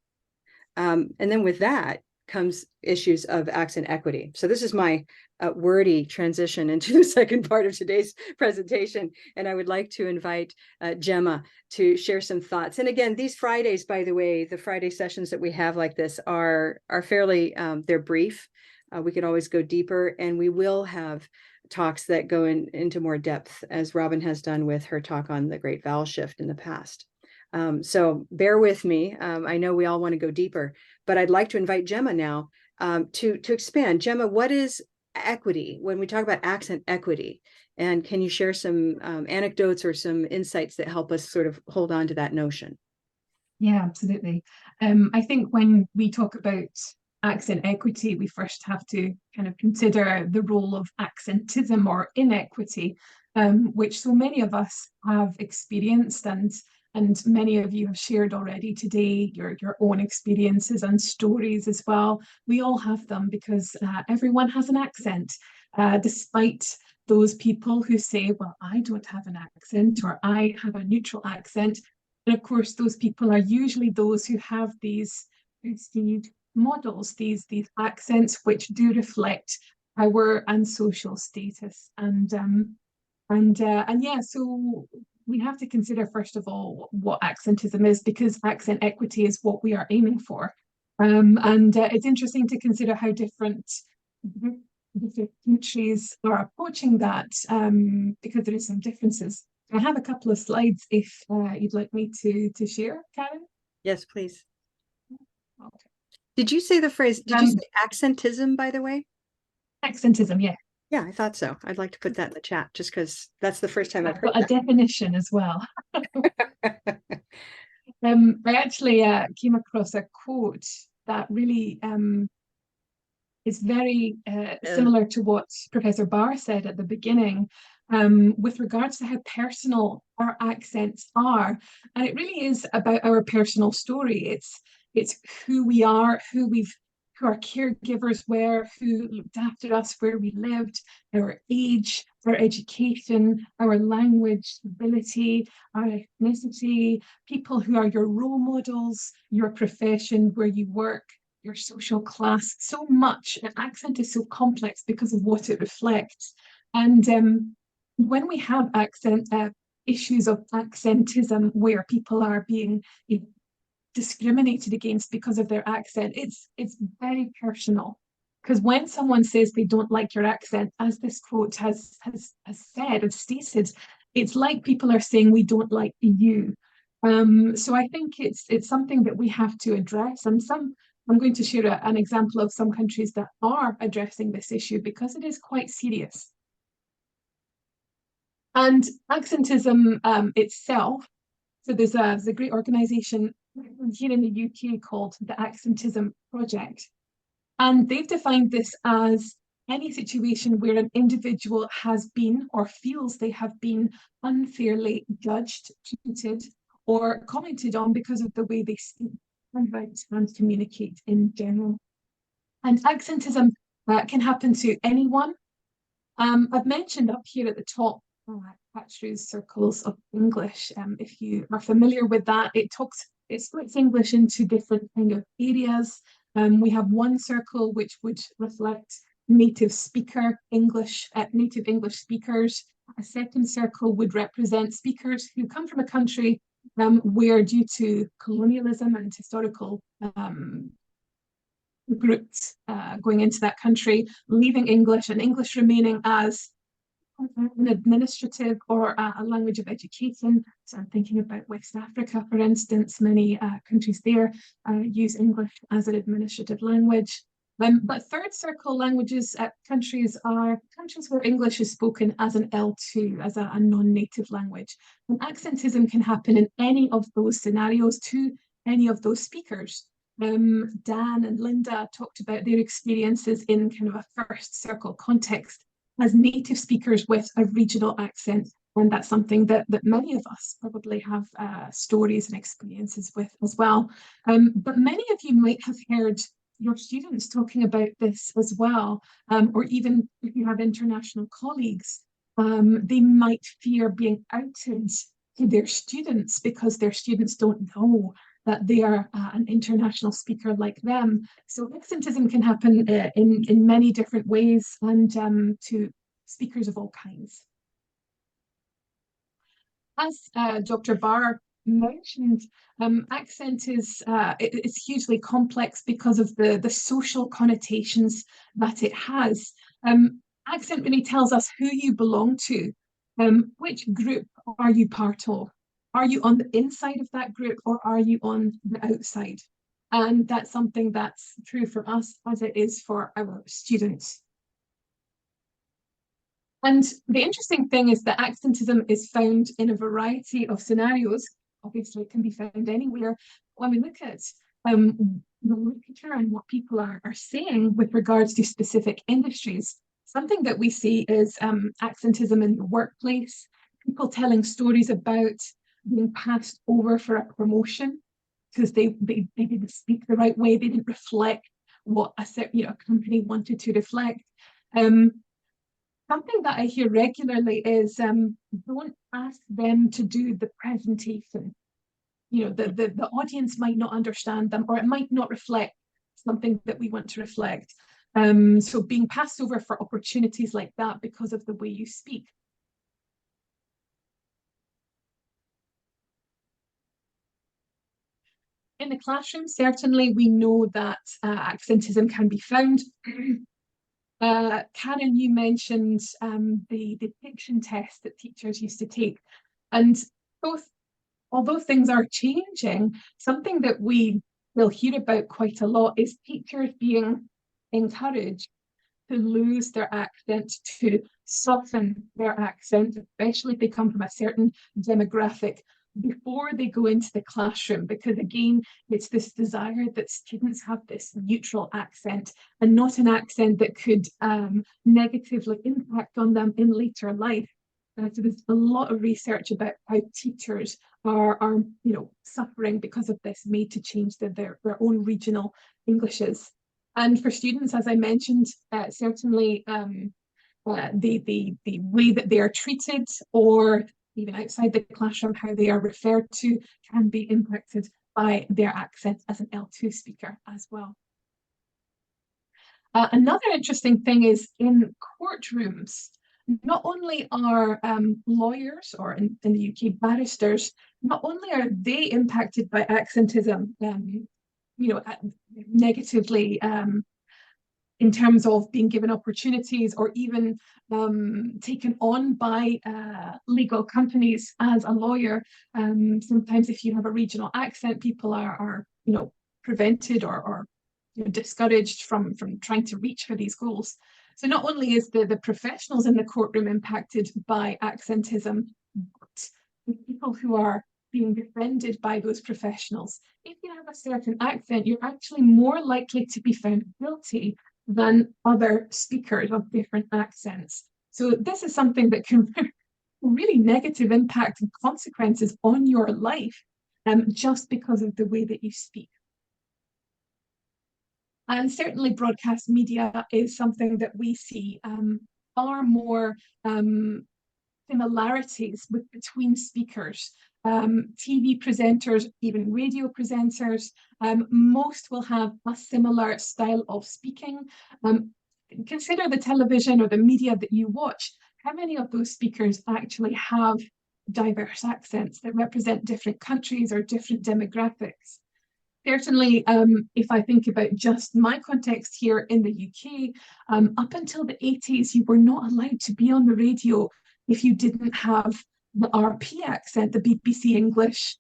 And then with that comes issues of accent equity. So this is my wordy transition into the second part of today's presentation. And I would like to invite Gemma to share some thoughts. And again, these Fridays, by the way, the Friday sessions that we have like this are fairly, they're brief. We could always go deeper, and we will have talks that go into more depth, as Robin has done with her talk on the Great Vowel Shift in the past. So bear with me. I know we all want to go deeper, but I'd like to invite Gemma now to expand. Gemma, what is equity when we talk about accent equity? And can you share some anecdotes or some insights that help us sort of hold on to that notion? Yeah, absolutely. I think when we talk about accent equity, we first have to kind of consider the role of accentism or inequity, which so many of us have experienced, and many of you have shared already today your own experiences and stories as well. We all have them, because everyone has an accent, despite those people who say, well, I don't have an accent, or I have a neutral accent. And of course, those people are usually those who have these perceived models, these accents which do reflect power and social status. And yeah, so we have to consider, first of all, what accentism is, because accent equity is what we are aiming for. And it's interesting to consider how different countries are approaching that, because there is some differences. I have a couple of slides if you'd like me to share, Karen. Yes, please. Okay. Did you say the phrase, did you say accentism, by the way? Accentism, yeah. Yeah, I thought so. I'd like to put that in the chat, just because that's the first time I've heard a definition as well. I actually came across a quote that really is very similar to what Professor Barr said at the beginning, with regards to how personal our accents are. And it really is about our personal story. It's who we are, who our caregivers were, who looked after us, where we lived, our age, our education, our language ability, our ethnicity, people who are your role models, your profession, where you work, your social class. So much. An accent is so complex because of what it reflects. And when we have issues of accentism, where people are being discriminated against because of their accent, it's very personal. Because when someone says they don't like your accent, as this quote has said and stated, it's like people are saying we don't like you. So I think it's something that we have to address. And I'm going to share an example of some countries that are addressing this issue, because it is quite serious. And accentism itself, so there's a great organisation here in the UK called the Accentism Project. And they've defined this as any situation where an individual has been or feels they have been unfairly judged, treated, or commented on because of the way they speak and write and communicate in general. And accentism can happen to anyone. I've mentioned up here at the top Patch's Circles of English. If you are familiar with that, it splits English into different kind of areas. We have one circle which would reflect native English speakers. A second circle would represent speakers who come from a country where, due to colonialism and historical groups going into that country, leaving English and English remaining as an administrative or a language of education. So I'm thinking about West Africa, for instance. Many countries there use English as an administrative language. But third circle languages countries are countries where English is spoken as an L2, as a non-native language. And accentism can happen in any of those scenarios to any of those speakers. Dan and Linda talked about their experiences in kind of a first circle context as native speakers with a regional accent. And that's something that many of us probably have stories and experiences with as well. But many of you might have heard your students talking about this as well, or even if you have international colleagues, they might fear being outed to their students because their students don't know that they are an international speaker like them. So accentism can happen in many different ways, and to speakers of all kinds. As Dr. Barr mentioned, accent is it's hugely complex because of the social connotations that it has. Accent really tells us who you belong to. Which group are you part of? Are you on the inside of that group, or are you on the outside? And that's something that's true for us as it is for our students. And the interesting thing is that accentism is found in a variety of scenarios. Obviously, it can be found anywhere. When we look at the literature and what people are saying with regards to specific industries, something that we see is accentism in the workplace, people telling stories about being passed over for a promotion because they didn't speak the right way, they didn't reflect what a company wanted to reflect. Something that I hear regularly is don't ask them to do the presentation. The audience might not understand them, or it might not reflect something that we want to reflect. So being passed over for opportunities like that because of the way you speak. In the classroom, certainly we know that accentism can be found. Karen, you mentioned the diction test that teachers used to take. And although things are changing, something that we will hear about quite a lot is teachers being encouraged to lose their accent, to soften their accent, especially if they come from a certain demographic, before they go into the classroom, because again, it's this desire that students have this neutral accent and not an accent that could negatively impact on them in later life. So there's a lot of research about how teachers are suffering because of this, made to change their own regional Englishes. And for students, as I mentioned, certainly the way that they are treated, or even outside the classroom, how they are referred to, can be impacted by their accent as an L2 speaker as well. Another interesting thing is in courtrooms, not only are lawyers, or in the UK, barristers, not only are they impacted by accentism, negatively in terms of being given opportunities, or even taken on by legal companies as a lawyer. Sometimes if you have a regional accent, people are prevented or discouraged from trying to reach for these goals. So not only is the professionals in the courtroom impacted by accentism, but the people who are being defended by those professionals. If you have a certain accent, you're actually more likely to be found guilty than other speakers of different accents. So this is something that can really negative impact and consequences on your life, just because of the way that you speak. And certainly broadcast media is something that we see far more similarities between speakers. TV presenters, even radio presenters, most will have a similar style of speaking. Consider the television or the media that you watch. How many of those speakers actually have diverse accents that represent different countries or different demographics? Certainly, if I think about just my context here in the UK, up until the 80s, you were not allowed to be on the radio if you didn't have the RP accent, the BBC English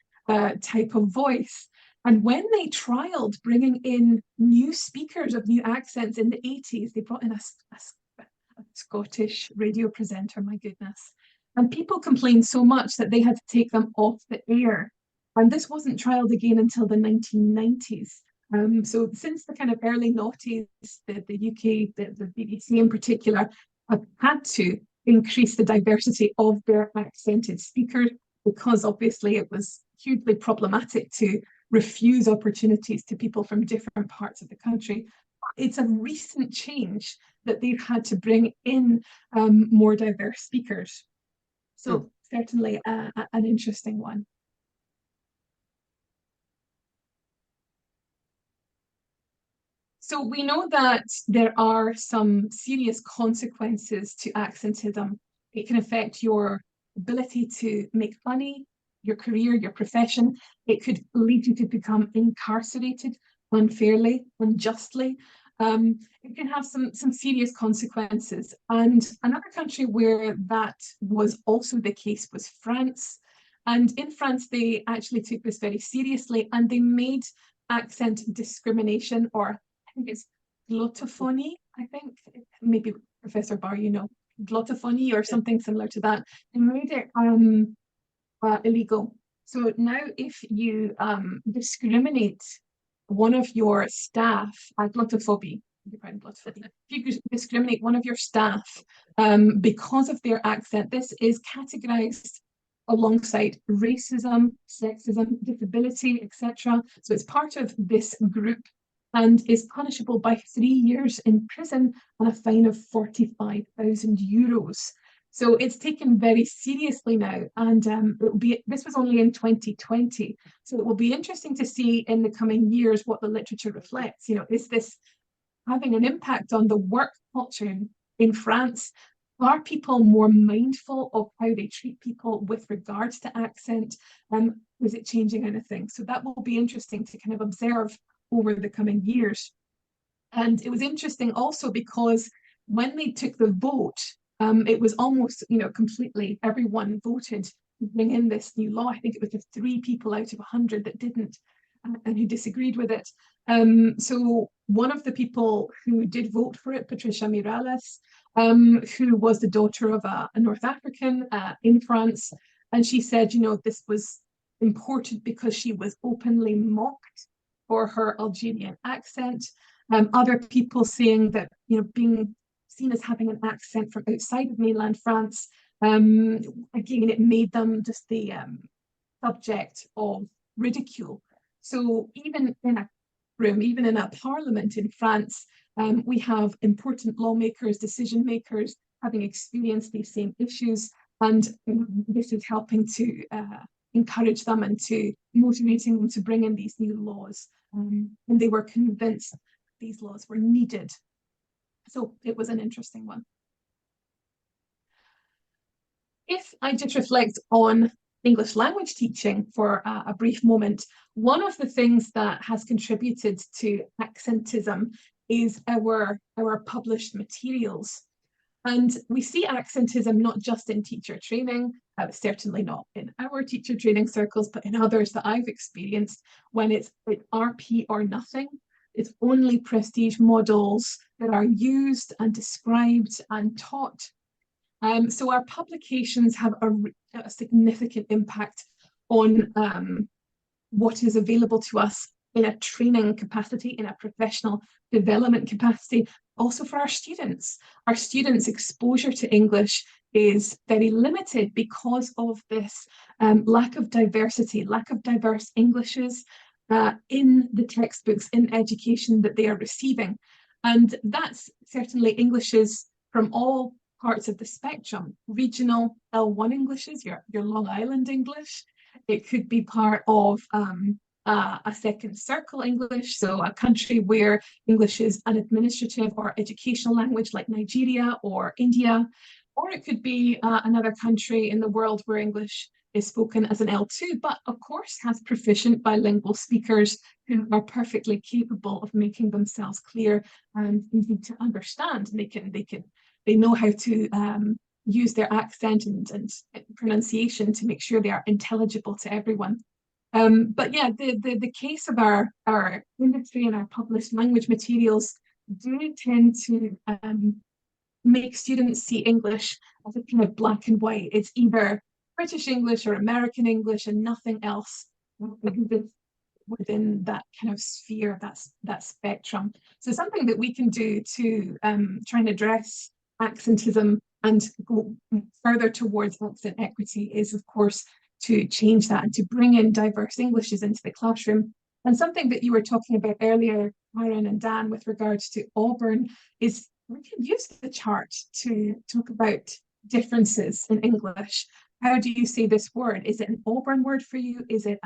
type of voice. And when they trialed bringing in new speakers of new accents in the 80s, they brought in a Scottish radio presenter, my goodness. And people complained so much that they had to take them off the air. And this wasn't trialed again until the 1990s. So since the kind of early noughties, the UK, the BBC in particular, have had to increase the diversity of their accented speakers, because obviously it was hugely problematic to refuse opportunities to people from different parts of the country. It's a recent change that they've had to bring in more diverse speakers. So certainly an interesting one. So we know that there are some serious consequences to accentism. It can affect your ability to make money, your career, your profession. It could lead you to become incarcerated unfairly, unjustly. It can have some serious consequences. And another country where that was also the case was France. And in France, they actually took this very seriously, and they made accent discrimination, or I think it's glottophony, I think, maybe Professor Barr, you know, glottophony or something similar to that. They made it illegal. So now if you discriminate one of your staff, glottophobia, if you discriminate one of your staff because of their accent, this is categorized alongside racism, sexism, disability, etc. So it's part of this group and is punishable by 3 years in prison and a fine of €45,000. So it's taken very seriously now, and this was only in 2020. So it will be interesting to see in the coming years what the literature reflects. You know, is this having an impact on the work culture in France? Are people more mindful of how they treat people with regards to accent? Is it changing anything? So that will be interesting to kind of observe over the coming years. And it was interesting also because when they took the vote, it was almost, you know, completely everyone voted to bring in this new law. I think it was just 3 people out of 100 that didn't and who disagreed with it. So one of the people who did vote for it, Patricia Miralles, who was the daughter of a North African in France, and she said, you know, this was important because she was openly mocked for her Algerian accent. Other people saying that, you know, being seen as having an accent from outside of mainland France, again, it made them just the subject of ridicule. So even in a room, even in a parliament in France, we have important lawmakers, decision makers having experienced these same issues, and this is helping to encourage them and to motivating them to bring in these new laws. And they were convinced these laws were needed. So it was an interesting one. If I just reflect on English language teaching for a brief moment, one of the things that has contributed to accentism is our published materials. And we see accentism not just in teacher training, certainly not in our teacher training circles, but in others that I've experienced, when it's RP or nothing. It's only prestige models, that are used and described and taught. So our publications have a significant impact on what is available to us in a training capacity, in a professional development capacity, also for our students. Our students' exposure to English is very limited because of this lack of diversity, lack of diverse Englishes in the textbooks, in education that they are receiving. And that's certainly Englishes from all parts of the spectrum. Regional L1 Englishes, your Long Island English. It could be part of a second circle English, so a country where English is an administrative or educational language like Nigeria or India, or it could be another country in the world where English is spoken as an L2, but of course has proficient bilingual speakers who are perfectly capable of making themselves clear and easy to understand. And they know how to use their accent and pronunciation to make sure they are intelligible to everyone. But yeah, the case of our industry and our published language materials do tend to make students see English as a kind of black and white. It's either British English or American English and nothing else within that kind of sphere, that spectrum. So something that we can do to try and address accentism and go further towards accent equity is, of course, to change that and to bring in diverse Englishes into the classroom. And something that you were talking about earlier, Myron and Dan, with regards to Auburn, is we can use the chart to talk about differences in English. How do you say this word? Is it an Auburn word for you? Is it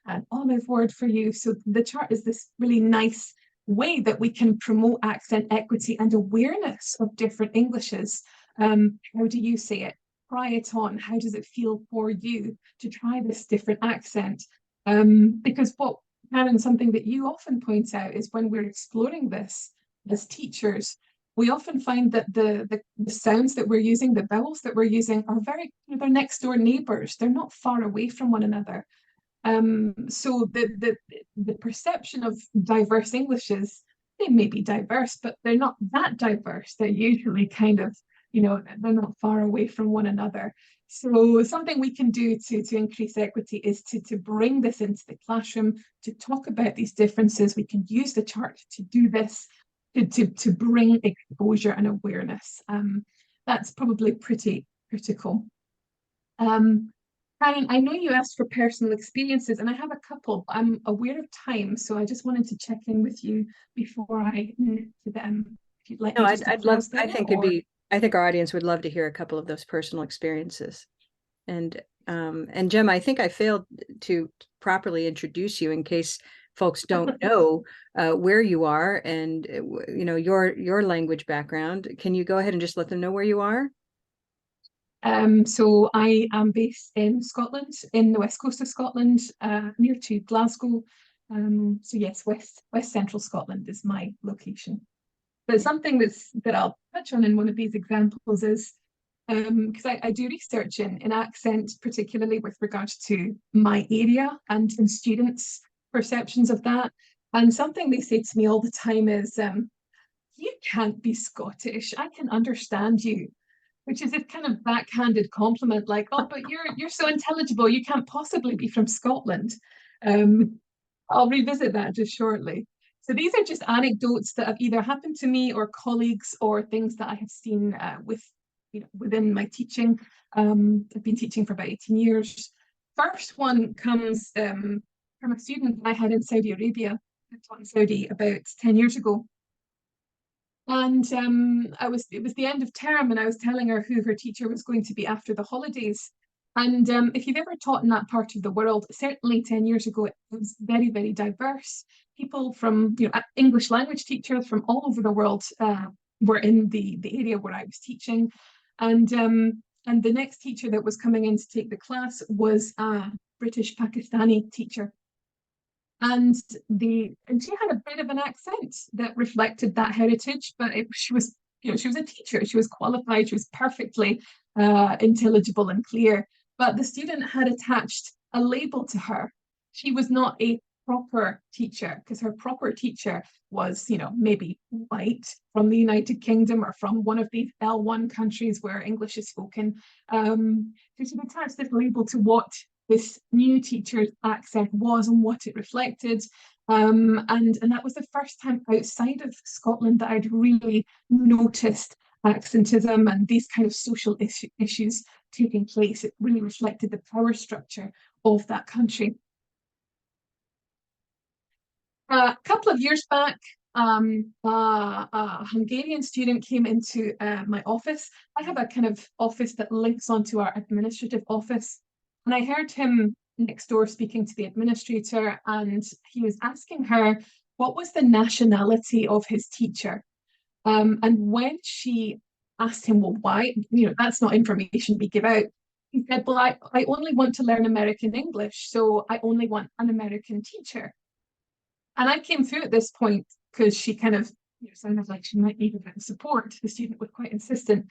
an Olive word for you? So the chart is this really nice way that we can promote accent equity and awareness of different Englishes. How do you say it? Try it on. How does it feel for you to try this different accent? Because something that you often point out is when we're exploring this as teachers, we often find that the sounds that we're using, the vowels that we're using are they're next door neighbors. They're not far away from one another. So the perception of diverse Englishes, they may be diverse, but they're not that diverse. They're usually kind of, they're not far away from one another. So something we can do to increase equity is to bring this into the classroom, to talk about these differences. We can use the chart to do this, to bring exposure and awareness. That's probably pretty critical. Karen, I know you asked for personal experiences, and I have a couple, but I'm aware of time, so I just wanted to check in with you before I move to them. If you'd like, I'd love. I think our audience would love to hear a couple of those personal experiences. And Gemma, I think I failed to properly introduce you in case folks don't know where you are and your language background. Can you go ahead and just let them know where you are? So I am based in Scotland, in the west coast of Scotland, near to Glasgow. So yes, west central Scotland is my location. But something that I'll touch on in one of these examples is because I do research in accent, particularly with regards to my area and students' perceptions of that. And something they say to me all the time is, you can't be Scottish. I can understand you. Which is a kind of backhanded compliment, like, oh, but you're so intelligible, you can't possibly be from Scotland. I'll revisit that just shortly. So these are just anecdotes that have either happened to me or colleagues or things that I have seen within my teaching. I've been teaching for about 18 years. First one comes from a student I had in Saudi Arabia. I taught in Saudi about 10 years ago. And it was the end of term, and I was telling her who her teacher was going to be after the holidays. And if you've ever taught in that part of the world, certainly 10 years ago, it was very, very diverse. People from, English language teachers from all over the world were in the area where I was teaching. And the next teacher that was coming in to take the class was a British Pakistani teacher. And she had a bit of an accent that reflected that heritage, but she was a teacher. She was qualified. She was perfectly intelligible and clear. But the student had attached a label to her. She was not a proper teacher, because her proper teacher was, you know, maybe white from the United Kingdom or from one of these L1 countries where English is spoken. So she attached this label to what this new teacher's accent was and what it reflected. And that was the first time outside of Scotland that I'd really noticed accentism and these kind of social issues taking place. It really reflected the power structure of that country. A couple of years back, a Hungarian student came into my office. I have a kind of office that links onto our administrative office. And I heard him next door speaking to the administrator, and he was asking her what was the nationality of his teacher. And when she asked him, well, why? You know, that's not information we give out. He said, well, I only want to learn American English, so I only want an American teacher. And I came through at this point because she kind of, you know, sounded like she might need a bit of support. The student was quite insistent.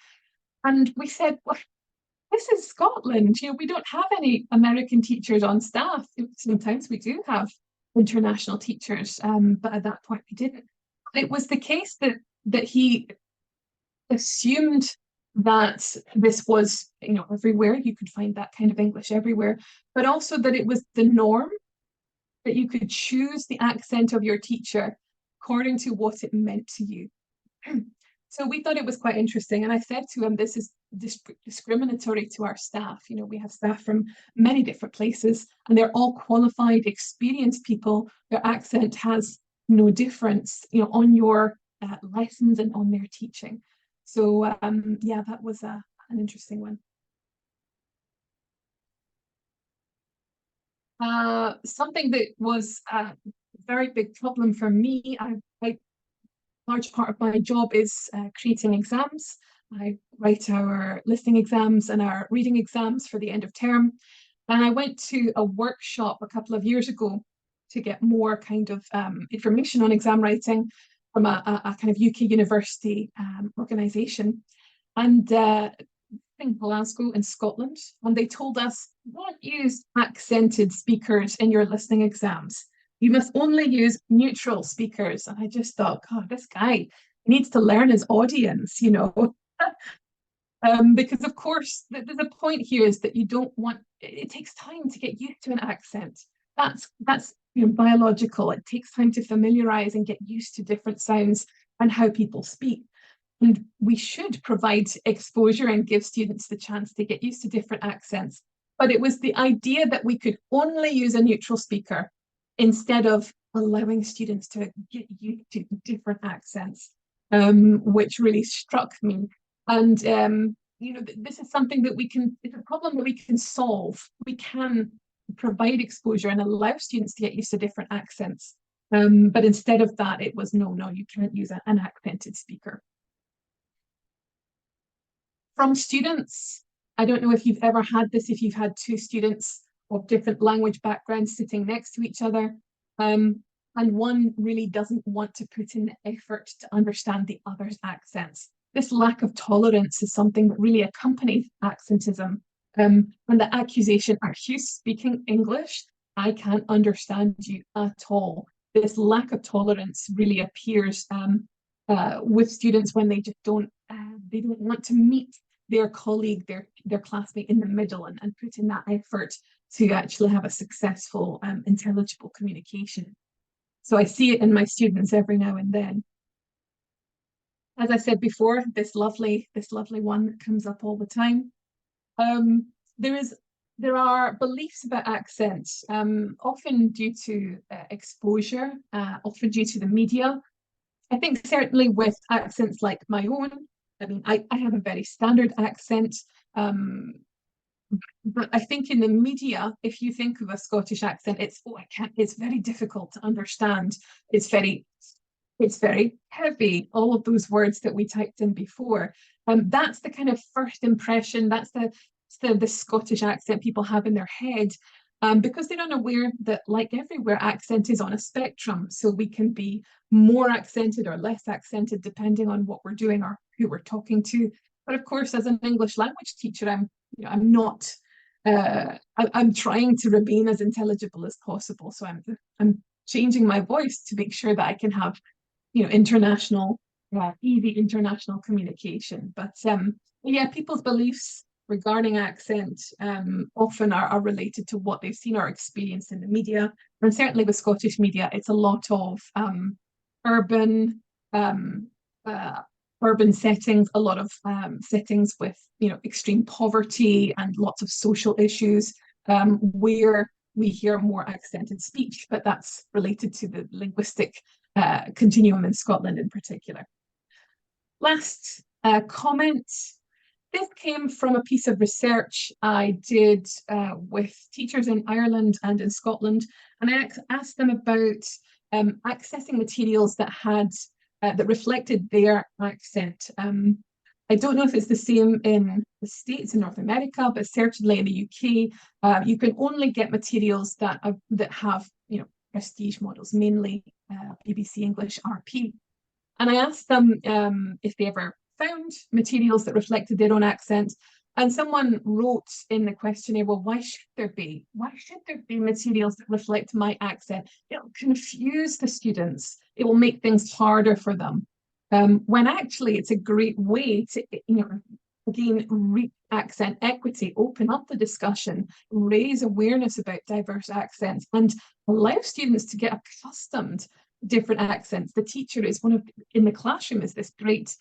And we said, well, this is Scotland. You know, we don't have any American teachers on staff. Sometimes we do have international teachers, but at that point we didn't. It was the case that he assumed that this was, you know, everywhere. You could find that kind of English everywhere, but also that it was the norm, that you could choose the accent of your teacher according to what it meant to you. So we thought it was quite interesting. And I said to him, this is discriminatory to our staff. You know, we have staff from many different places and they're all qualified, experienced people. Their accent has no difference, you know, on your lessons and on their teaching. So yeah, that was an interesting one. Something that was a very big problem for me, large part of my job is creating exams. I write our listening exams and our reading exams for the end of term. And I went to a workshop a couple of years ago to get more kind of information on exam writing from a kind of UK university organisation. And in Glasgow in Scotland, and they told us, don't use accented speakers in your listening exams. You must only use neutral speakers. And I just thought, God, this guy needs to learn his audience, you know. Because of course, there's a point here is that you don't want, it takes time to get used to an accent. That's you know, biological. It takes time to familiarize and get used to different sounds and how people speak. And we should provide exposure and give students the chance to get used to different accents. But it was the idea that we could only use a neutral speaker instead of allowing students to get used to different accents, which really struck me. And, you know, this is something that it's a problem that we can solve. We can provide exposure and allow students to get used to different accents. But instead of that, it was, no, you can't use an accented speaker. From students, I don't know if you've ever had this, if you've had two students of different language backgrounds sitting next to each other, and one really doesn't want to put in the effort to understand the other's accents. This lack of tolerance is something that really accompanies accentism. And the accusation, are you speaking English? I can't understand you at all. This lack of tolerance really appears with students when they just don't want to meet their colleague, their classmate in the middle and put in that effort to actually have a successful, intelligible communication. So I see it in my students every now and then. As I said before, this lovely one that comes up all the time. There are beliefs about accents, often due to exposure, often due to the media. I think certainly with accents like my own, I mean, I have a very standard accent, but I think in the media, if you think of a Scottish accent, it's very difficult to understand. It's very heavy, all of those words that we typed in before. That's the kind of first impression, that's the Scottish accent people have in their head. Because they're unaware that, like everywhere, accent is on a spectrum. So we can be more accented or less accented depending on what we're doing or who we're talking to. But of course, as an English language teacher, I'm not I'm trying to remain as intelligible as possible. So I'm changing my voice to make sure that I can have, international, easy international communication. But yeah, people's beliefs regarding accent often are related to what they've seen or experienced in the media. And certainly with Scottish media, it's a lot of urban urban settings, a lot of settings with extreme poverty and lots of social issues, where we hear more accented speech, but that's related to the linguistic continuum in Scotland in particular. Last comment. This came from a piece of research I did with teachers in Ireland and in Scotland, and I asked them about accessing materials that had that reflected their accent. I don't know if it's the same in the States, in North America, but certainly in the UK, you can only get materials that have prestige models, mainly BBC English RP. And I asked them if they ever found materials that reflected their own accent. And someone wrote in the questionnaire, well, why should there be? Why should there be materials that reflect my accent? It'll confuse the students. It will make things harder for them. When actually it's a great way to, again, reach accent equity, open up the discussion, raise awareness about diverse accents, and allow students to get accustomed to different accents. The teacher is in the classroom is this great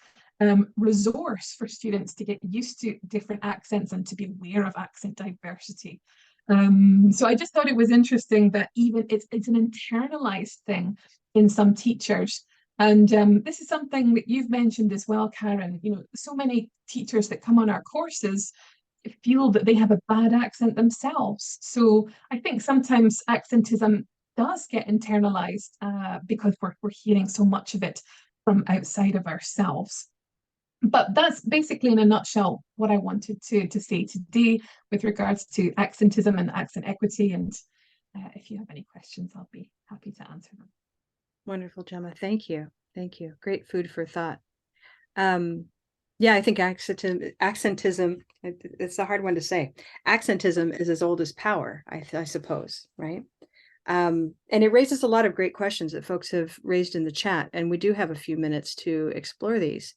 resource for students to get used to different accents and to be aware of accent diversity. So I just thought it was interesting that even it's an internalized thing in some teachers. And this is something that you've mentioned as well, Karen. So many teachers that come on our courses feel that they have a bad accent themselves. So I think sometimes accentism does get internalized because we're hearing so much of it from outside of ourselves. But that's basically in a nutshell what I wanted to say today with regards to accentism and accent equity. And if you have any questions, I'll be happy to answer them. Wonderful, Gemma. Thank you. Thank you. Great food for thought. Yeah, I think accentism, it's a hard one to say. Accentism is as old as power, I suppose, right? And it raises a lot of great questions that folks have raised in the chat, and we do have a few minutes to explore these.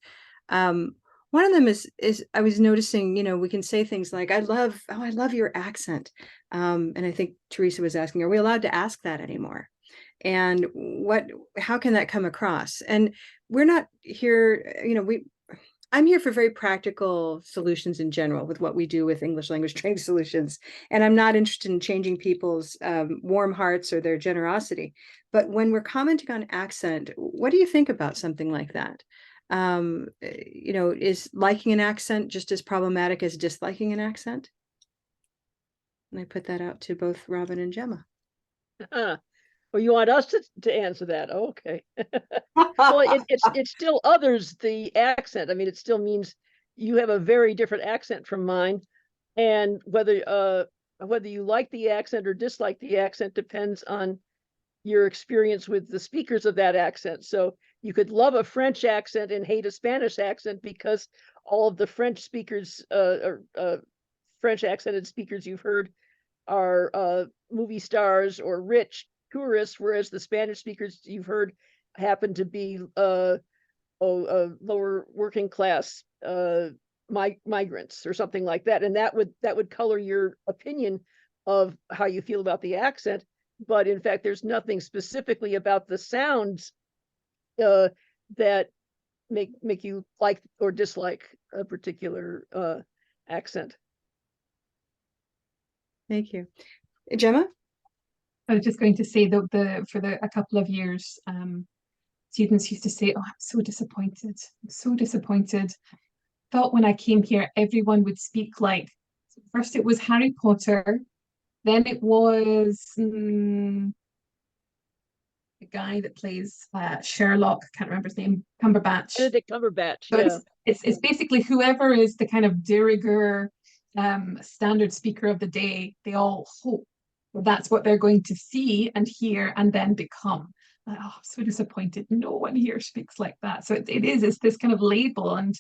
One of them is I was noticing, we can say things like, I love your accent. And I think Teresa was asking, are we allowed to ask that anymore? And how can that come across? And we're not here, I'm here for very practical solutions in general with what we do with English language training solutions. And I'm not interested in changing people's warm hearts or their generosity. But when we're commenting on accent, what do you think about something like that? Is liking an accent just as problematic as disliking an accent? And I put that out to both Robin and Gemma. Well, you want us to answer that? Oh, okay. Well, it's still others, the accent. I mean, it still means you have a very different accent from mine, and whether you like the accent or dislike the accent depends on your experience with the speakers of that accent. So you could love a French accent and hate a Spanish accent because all of the French speakers, French accented speakers you've heard are movie stars or rich tourists, whereas the Spanish speakers you've heard happen to be lower working class migrants or something like that, and that would color your opinion of how you feel about the accent. But in fact, there's nothing specifically about the sounds that make you like or dislike a particular accent. Thank you. Gemma? I was just going to say that for a couple of years, students used to say, "Oh, I'm so disappointed. I'm so disappointed. Thought when I came here, everyone would speak like." First, it was Harry Potter, then it was the guy that plays Sherlock. Can't remember his name. Cumberbatch. Benedict Cumberbatch. So yeah. It's basically whoever is the kind of de rigueur standard speaker of the day. They all hope that's what they're going to see and hear and then become. Oh, I'm so disappointed. No one here speaks like that. So it's this kind of label, and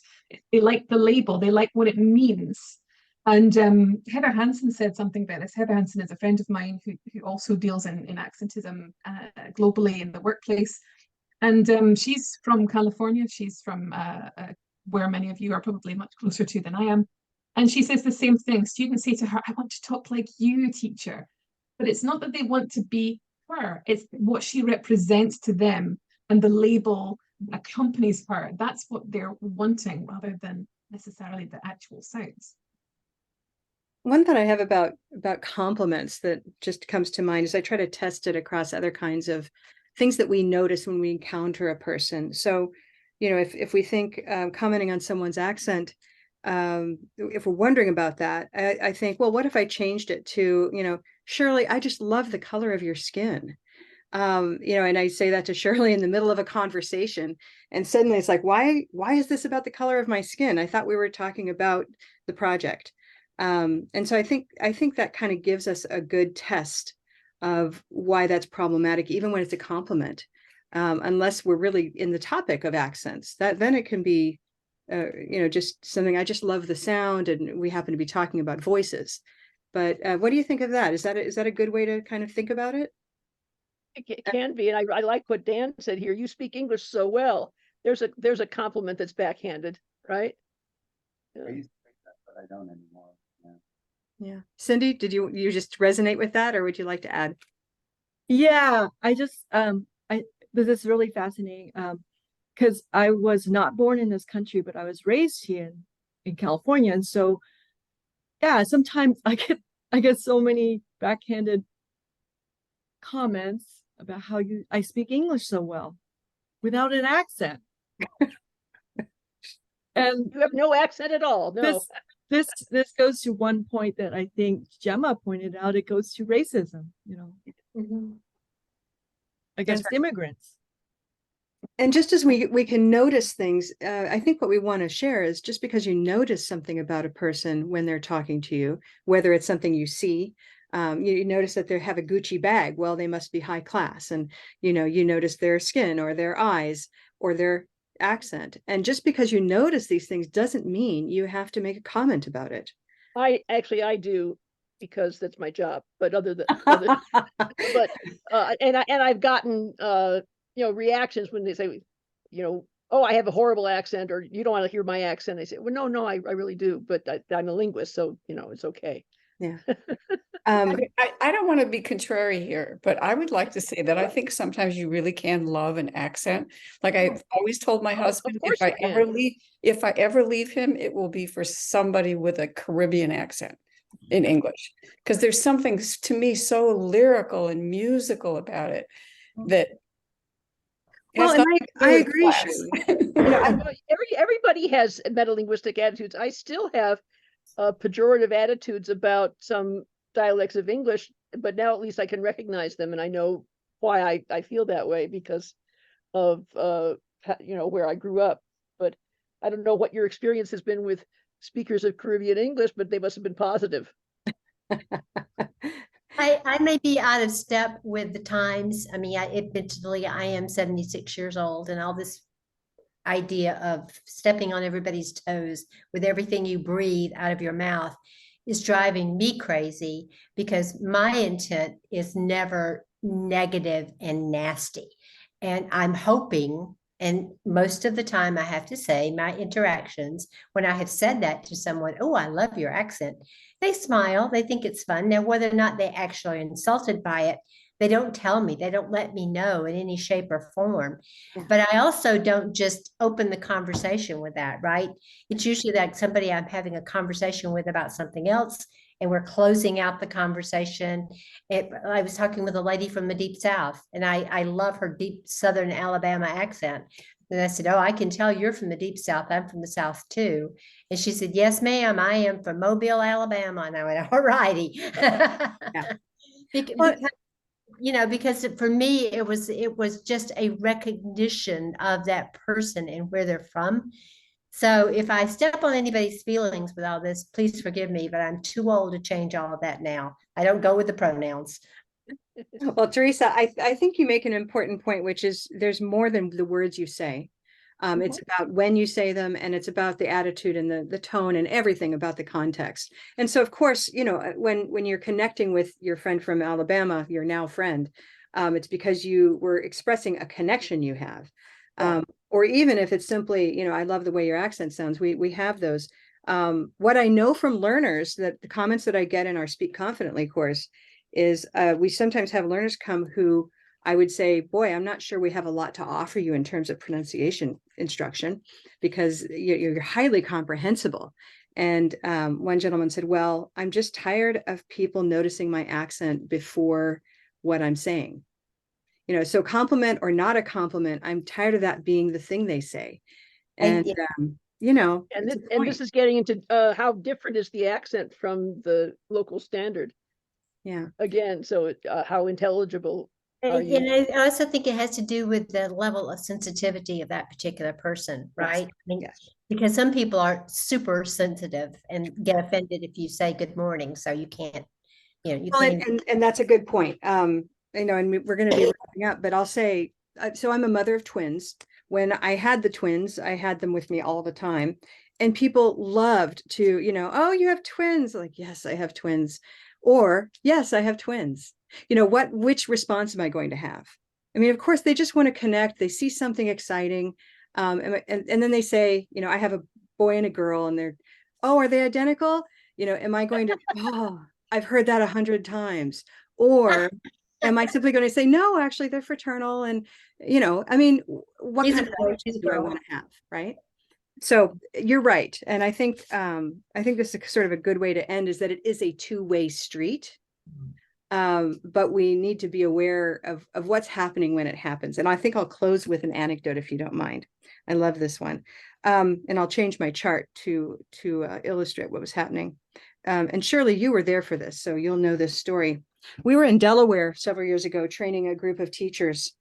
they like the label. They like what it means. And Heather Hansen said something about this. Heather Hansen is a friend of mine who also deals in accentism globally in the workplace. And she's from California. She's from where many of you are probably much closer to than I am. And she says the same thing. Students say to her, I want to talk like you, teacher. But it's not that they want to be her. It's what she represents to them and the label accompanies her. That's what they're wanting rather than necessarily the actual sounds. One thought I have about compliments that just comes to mind is I try to test it across other kinds of things that we notice when we encounter a person. So, you know, if we think commenting on someone's accent, if we're wondering about that, I think, well, what if I changed it to, you know, Shirley, I just love the color of your skin. You know, and I say that to Shirley in the middle of a conversation, and suddenly it's like, why is this about the color of my skin? I thought we were talking about the project. And so I think that kind of gives us a good test of why that's problematic, even when it's a compliment, unless we're really in the topic of accents. That then it can be, you know, just something. I just love the sound, and we happen to be talking about voices. But what do you think of that? Is that a good way to kind of think about it? It can be, and I like what Dan said here. You speak English so well. There's a compliment that's backhanded, right? I used to think that, but I don't anymore. Yeah. Cindy, did you just resonate with that, or would you like to add? Yeah, I just this is really fascinating because I was not born in this country, but I was raised here in California, and so yeah, sometimes I get so many backhanded comments about how I speak English so well without an accent. And you have no accent at all. No. This goes to one point that I think Gemma pointed out. It goes to racism, you know, against immigrants. And just as we can notice things, I think what we want to share is just because you notice something about a person when they're talking to you, whether it's something you see, you notice that they have a Gucci bag, well, they must be high class. And, you know, you notice their skin or their eyes or their accent. And just because you notice these things doesn't mean you have to make a comment about it. I do, because that's my job. But but I've gotten you know, reactions when they say, you know, oh, I have a horrible accent, or you don't want to hear my accent. I say, well, no, I really do, but I'm a linguist, so you know, it's okay. Yeah. I don't want to be contrary here, but I would like to say that I think sometimes you really can love an accent. Like I've always told my husband, if I ever leave him, it will be for somebody with a Caribbean accent in English, because there's something to me so lyrical and musical about it that. Well, and I agree. You know, everybody has metalinguistic attitudes. I still have pejorative attitudes about some dialects of English, but now at least I can recognize them, and I know why I feel that way because of you know, where I grew up. But I don't know what your experience has been with speakers of Caribbean English, but they must have been positive. I may be out of step with the times. I mean, admittedly, I am 76 years old, and all this idea of stepping on everybody's toes with everything you breathe out of your mouth is driving me crazy, because my intent is never negative and nasty. And I'm hoping, and most of the time I have to say, my interactions, when I have said that to someone, oh, I love your accent, they smile, they think it's fun. Now, whether or not they actually are insulted by it, they don't tell me, they don't let me know in any shape or form. But I also don't just open the conversation with that, right? It's usually like somebody I'm having a conversation with about something else, and we're closing out the conversation. I was talking with a lady from the Deep South, and I love her deep Southern Alabama accent. And I said, oh, I can tell you're from the Deep South. I'm from the South too. And she said, yes, ma'am, I am from Mobile, Alabama. And I went, all righty. Yeah. Because, you know, because for me, it was just a recognition of that person and where they're from. So if I step on anybody's feelings with all this, please forgive me, but I'm too old to change all of that now. I don't go with the pronouns. Well, Teresa, I think you make an important point, which is there's more than the words you say. It's about when you say them, and it's about the attitude and the tone and everything about the context. And so, of course, you know, when you're connecting with your friend from Alabama, your now friend, it's because you were expressing a connection you have. Or even if it's simply, you know, I love the way your accent sounds. We have those. What I know from learners, that the comments that I get in our Speak Confidently course is we sometimes have learners come who I would say, boy, I'm not sure we have a lot to offer you in terms of pronunciation instruction, because you're highly comprehensible. And one gentleman said, well, I'm just tired of people noticing my accent before what I'm saying. You know, so compliment or not a compliment, I'm tired of that being the thing they say. And, you know, and this is getting into how different is the accent from the local standard. Yeah. Again, so how intelligible are you? And I also think it has to do with the level of sensitivity of that particular person, right? Yes. I mean, Yes. because some people are super sensitive and get offended if you say good morning, so you can't, you know, you can't. And that's a good point. You know, and we're going to be wrapping up, but I'll say, so I'm a mother of twins. When I had the twins, I had them with me all the time, and people loved to, you know, oh, you have twins. Like, yes, I have twins, or yes, I have twins. You know, which response am I going to have? I mean, of course, they just want to connect. They see something exciting. And then they say, you know, I have a boy and a girl, and they're, oh, are they identical? You know, am I going to, oh, I've heard that 100 times. Or am I simply going to say, no, actually, they're fraternal? And, you know, I mean, what kind of relationship do I want to have? Right. So you're right. And I think this is sort of a good way to end, is that it is a two-way street. But we need to be aware of what's happening when it happens. And I think I'll close with an anecdote, if you don't mind. I love this one. And I'll change my chart to illustrate what was happening. And Shirley, you were there for this, so you'll know this story. We were in Delaware several years ago training a group of teachers,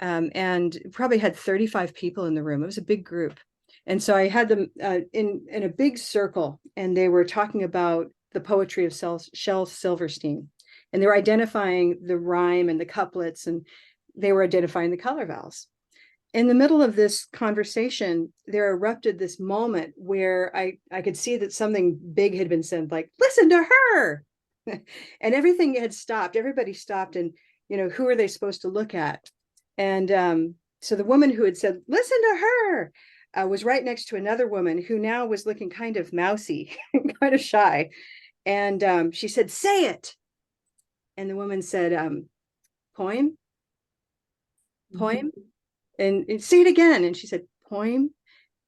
and probably had 35 people in the room. It was a big group. And so I had them in a big circle, and they were talking about the poetry of Shel Silverstein. And they were identifying the rhyme and the couplets, and they were identifying the color vowels. In the middle of this conversation, there erupted this moment where I could see that something big had been said, like, listen to her. And everything had stopped. Everybody stopped. And, you know, who are they supposed to look at? And so the woman who had said, listen to her, was right next to another woman who now was looking kind of mousy, kind of shy. And she said, say it. And the woman said, poem. And say it again. And she said, poem.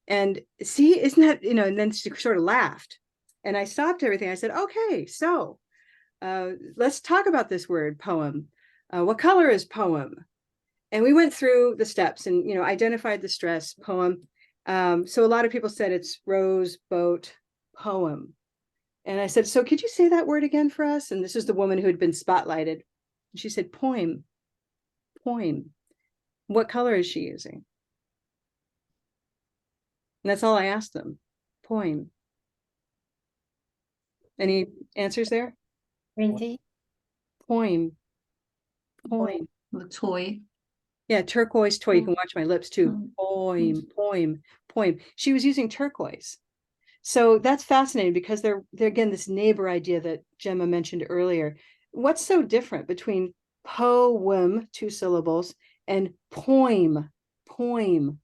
And see, isn't that, you know, and then she sort of laughed. And I stopped everything. I said, okay, so let's talk about this word, poem. What color is poem? And we went through the steps and, you know, identified the stress, poem. So a lot of people said it's rose, boat, poem. And I said, so could you say that word again for us? And this is the woman who had been spotlighted. And she said, poem, poem. What color is she using? And that's all I asked them. Poem. Any answers there? Green tea? Poem. Poem. The toy. Yeah, turquoise toy. You can watch my lips too. Poem, poem, poem. She was using turquoise. So that's fascinating, because they're again, this neighbor idea that Gemma mentioned earlier. What's so different between poem, 2 syllables, and poem, poem?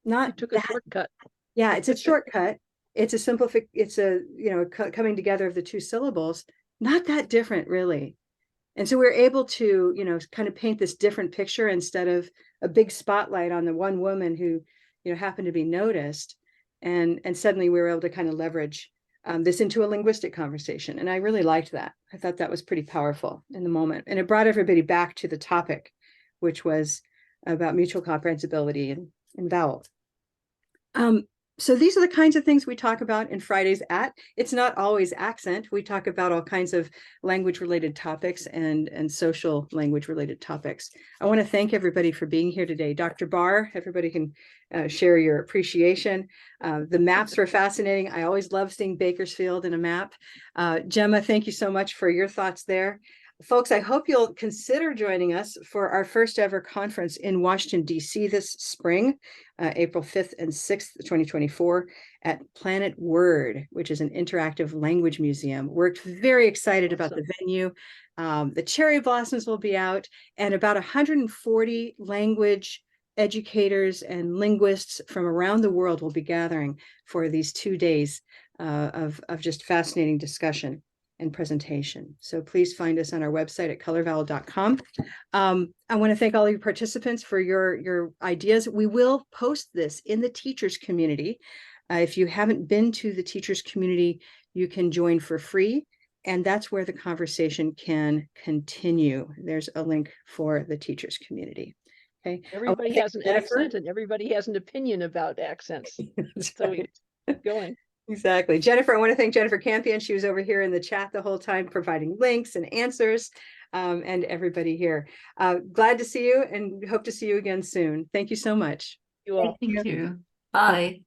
Not You took a shortcut. Yeah, it's a shortcut. It's a simplification. It's a, you know, coming together of the 2 syllables. Not that different, really. And so we're able to, you know, kind of paint this different picture instead of a big spotlight on the one woman who, you know, happened to be noticed. And suddenly we were able to kind of leverage this into a linguistic conversation. And I really liked that. I thought that was pretty powerful in the moment. And it brought everybody back to the topic, which was about mutual comprehensibility and vowel. So these are the kinds of things we talk about in Fridays at. It's not always accent. We talk about all kinds of language related topics and social language related topics. I want to thank everybody for being here today. Dr. Barr, everybody can share your appreciation. The maps were fascinating. I always love seeing Bakersfield in a map. Gemma, thank you so much for your thoughts there. Folks, I hope you'll consider joining us for our first ever conference in Washington, D.C. this spring, April 5th and 6th, 2024, at Planet Word, which is an interactive language museum. We're very excited about the venue. The cherry blossoms will be out, and about 140 language educators and linguists from around the world will be gathering for these 2 days of just fascinating discussion and presentation. So please find us on our website at colorval.com. I want to thank all of you participants for your ideas. We will post this in the teachers community. If you haven't been to the teachers community, you can join for free, and that's where the conversation can continue. There's a link for the teachers community. Okay. Everybody has an accent and everybody has an opinion about accents. So we keep going. Exactly. Jennifer, I want to thank Jennifer Campion. She was over here in the chat the whole time, providing links and answers, and everybody here. Glad to see you and hope to see you again soon. Thank you so much. You all. Thank you. Bye.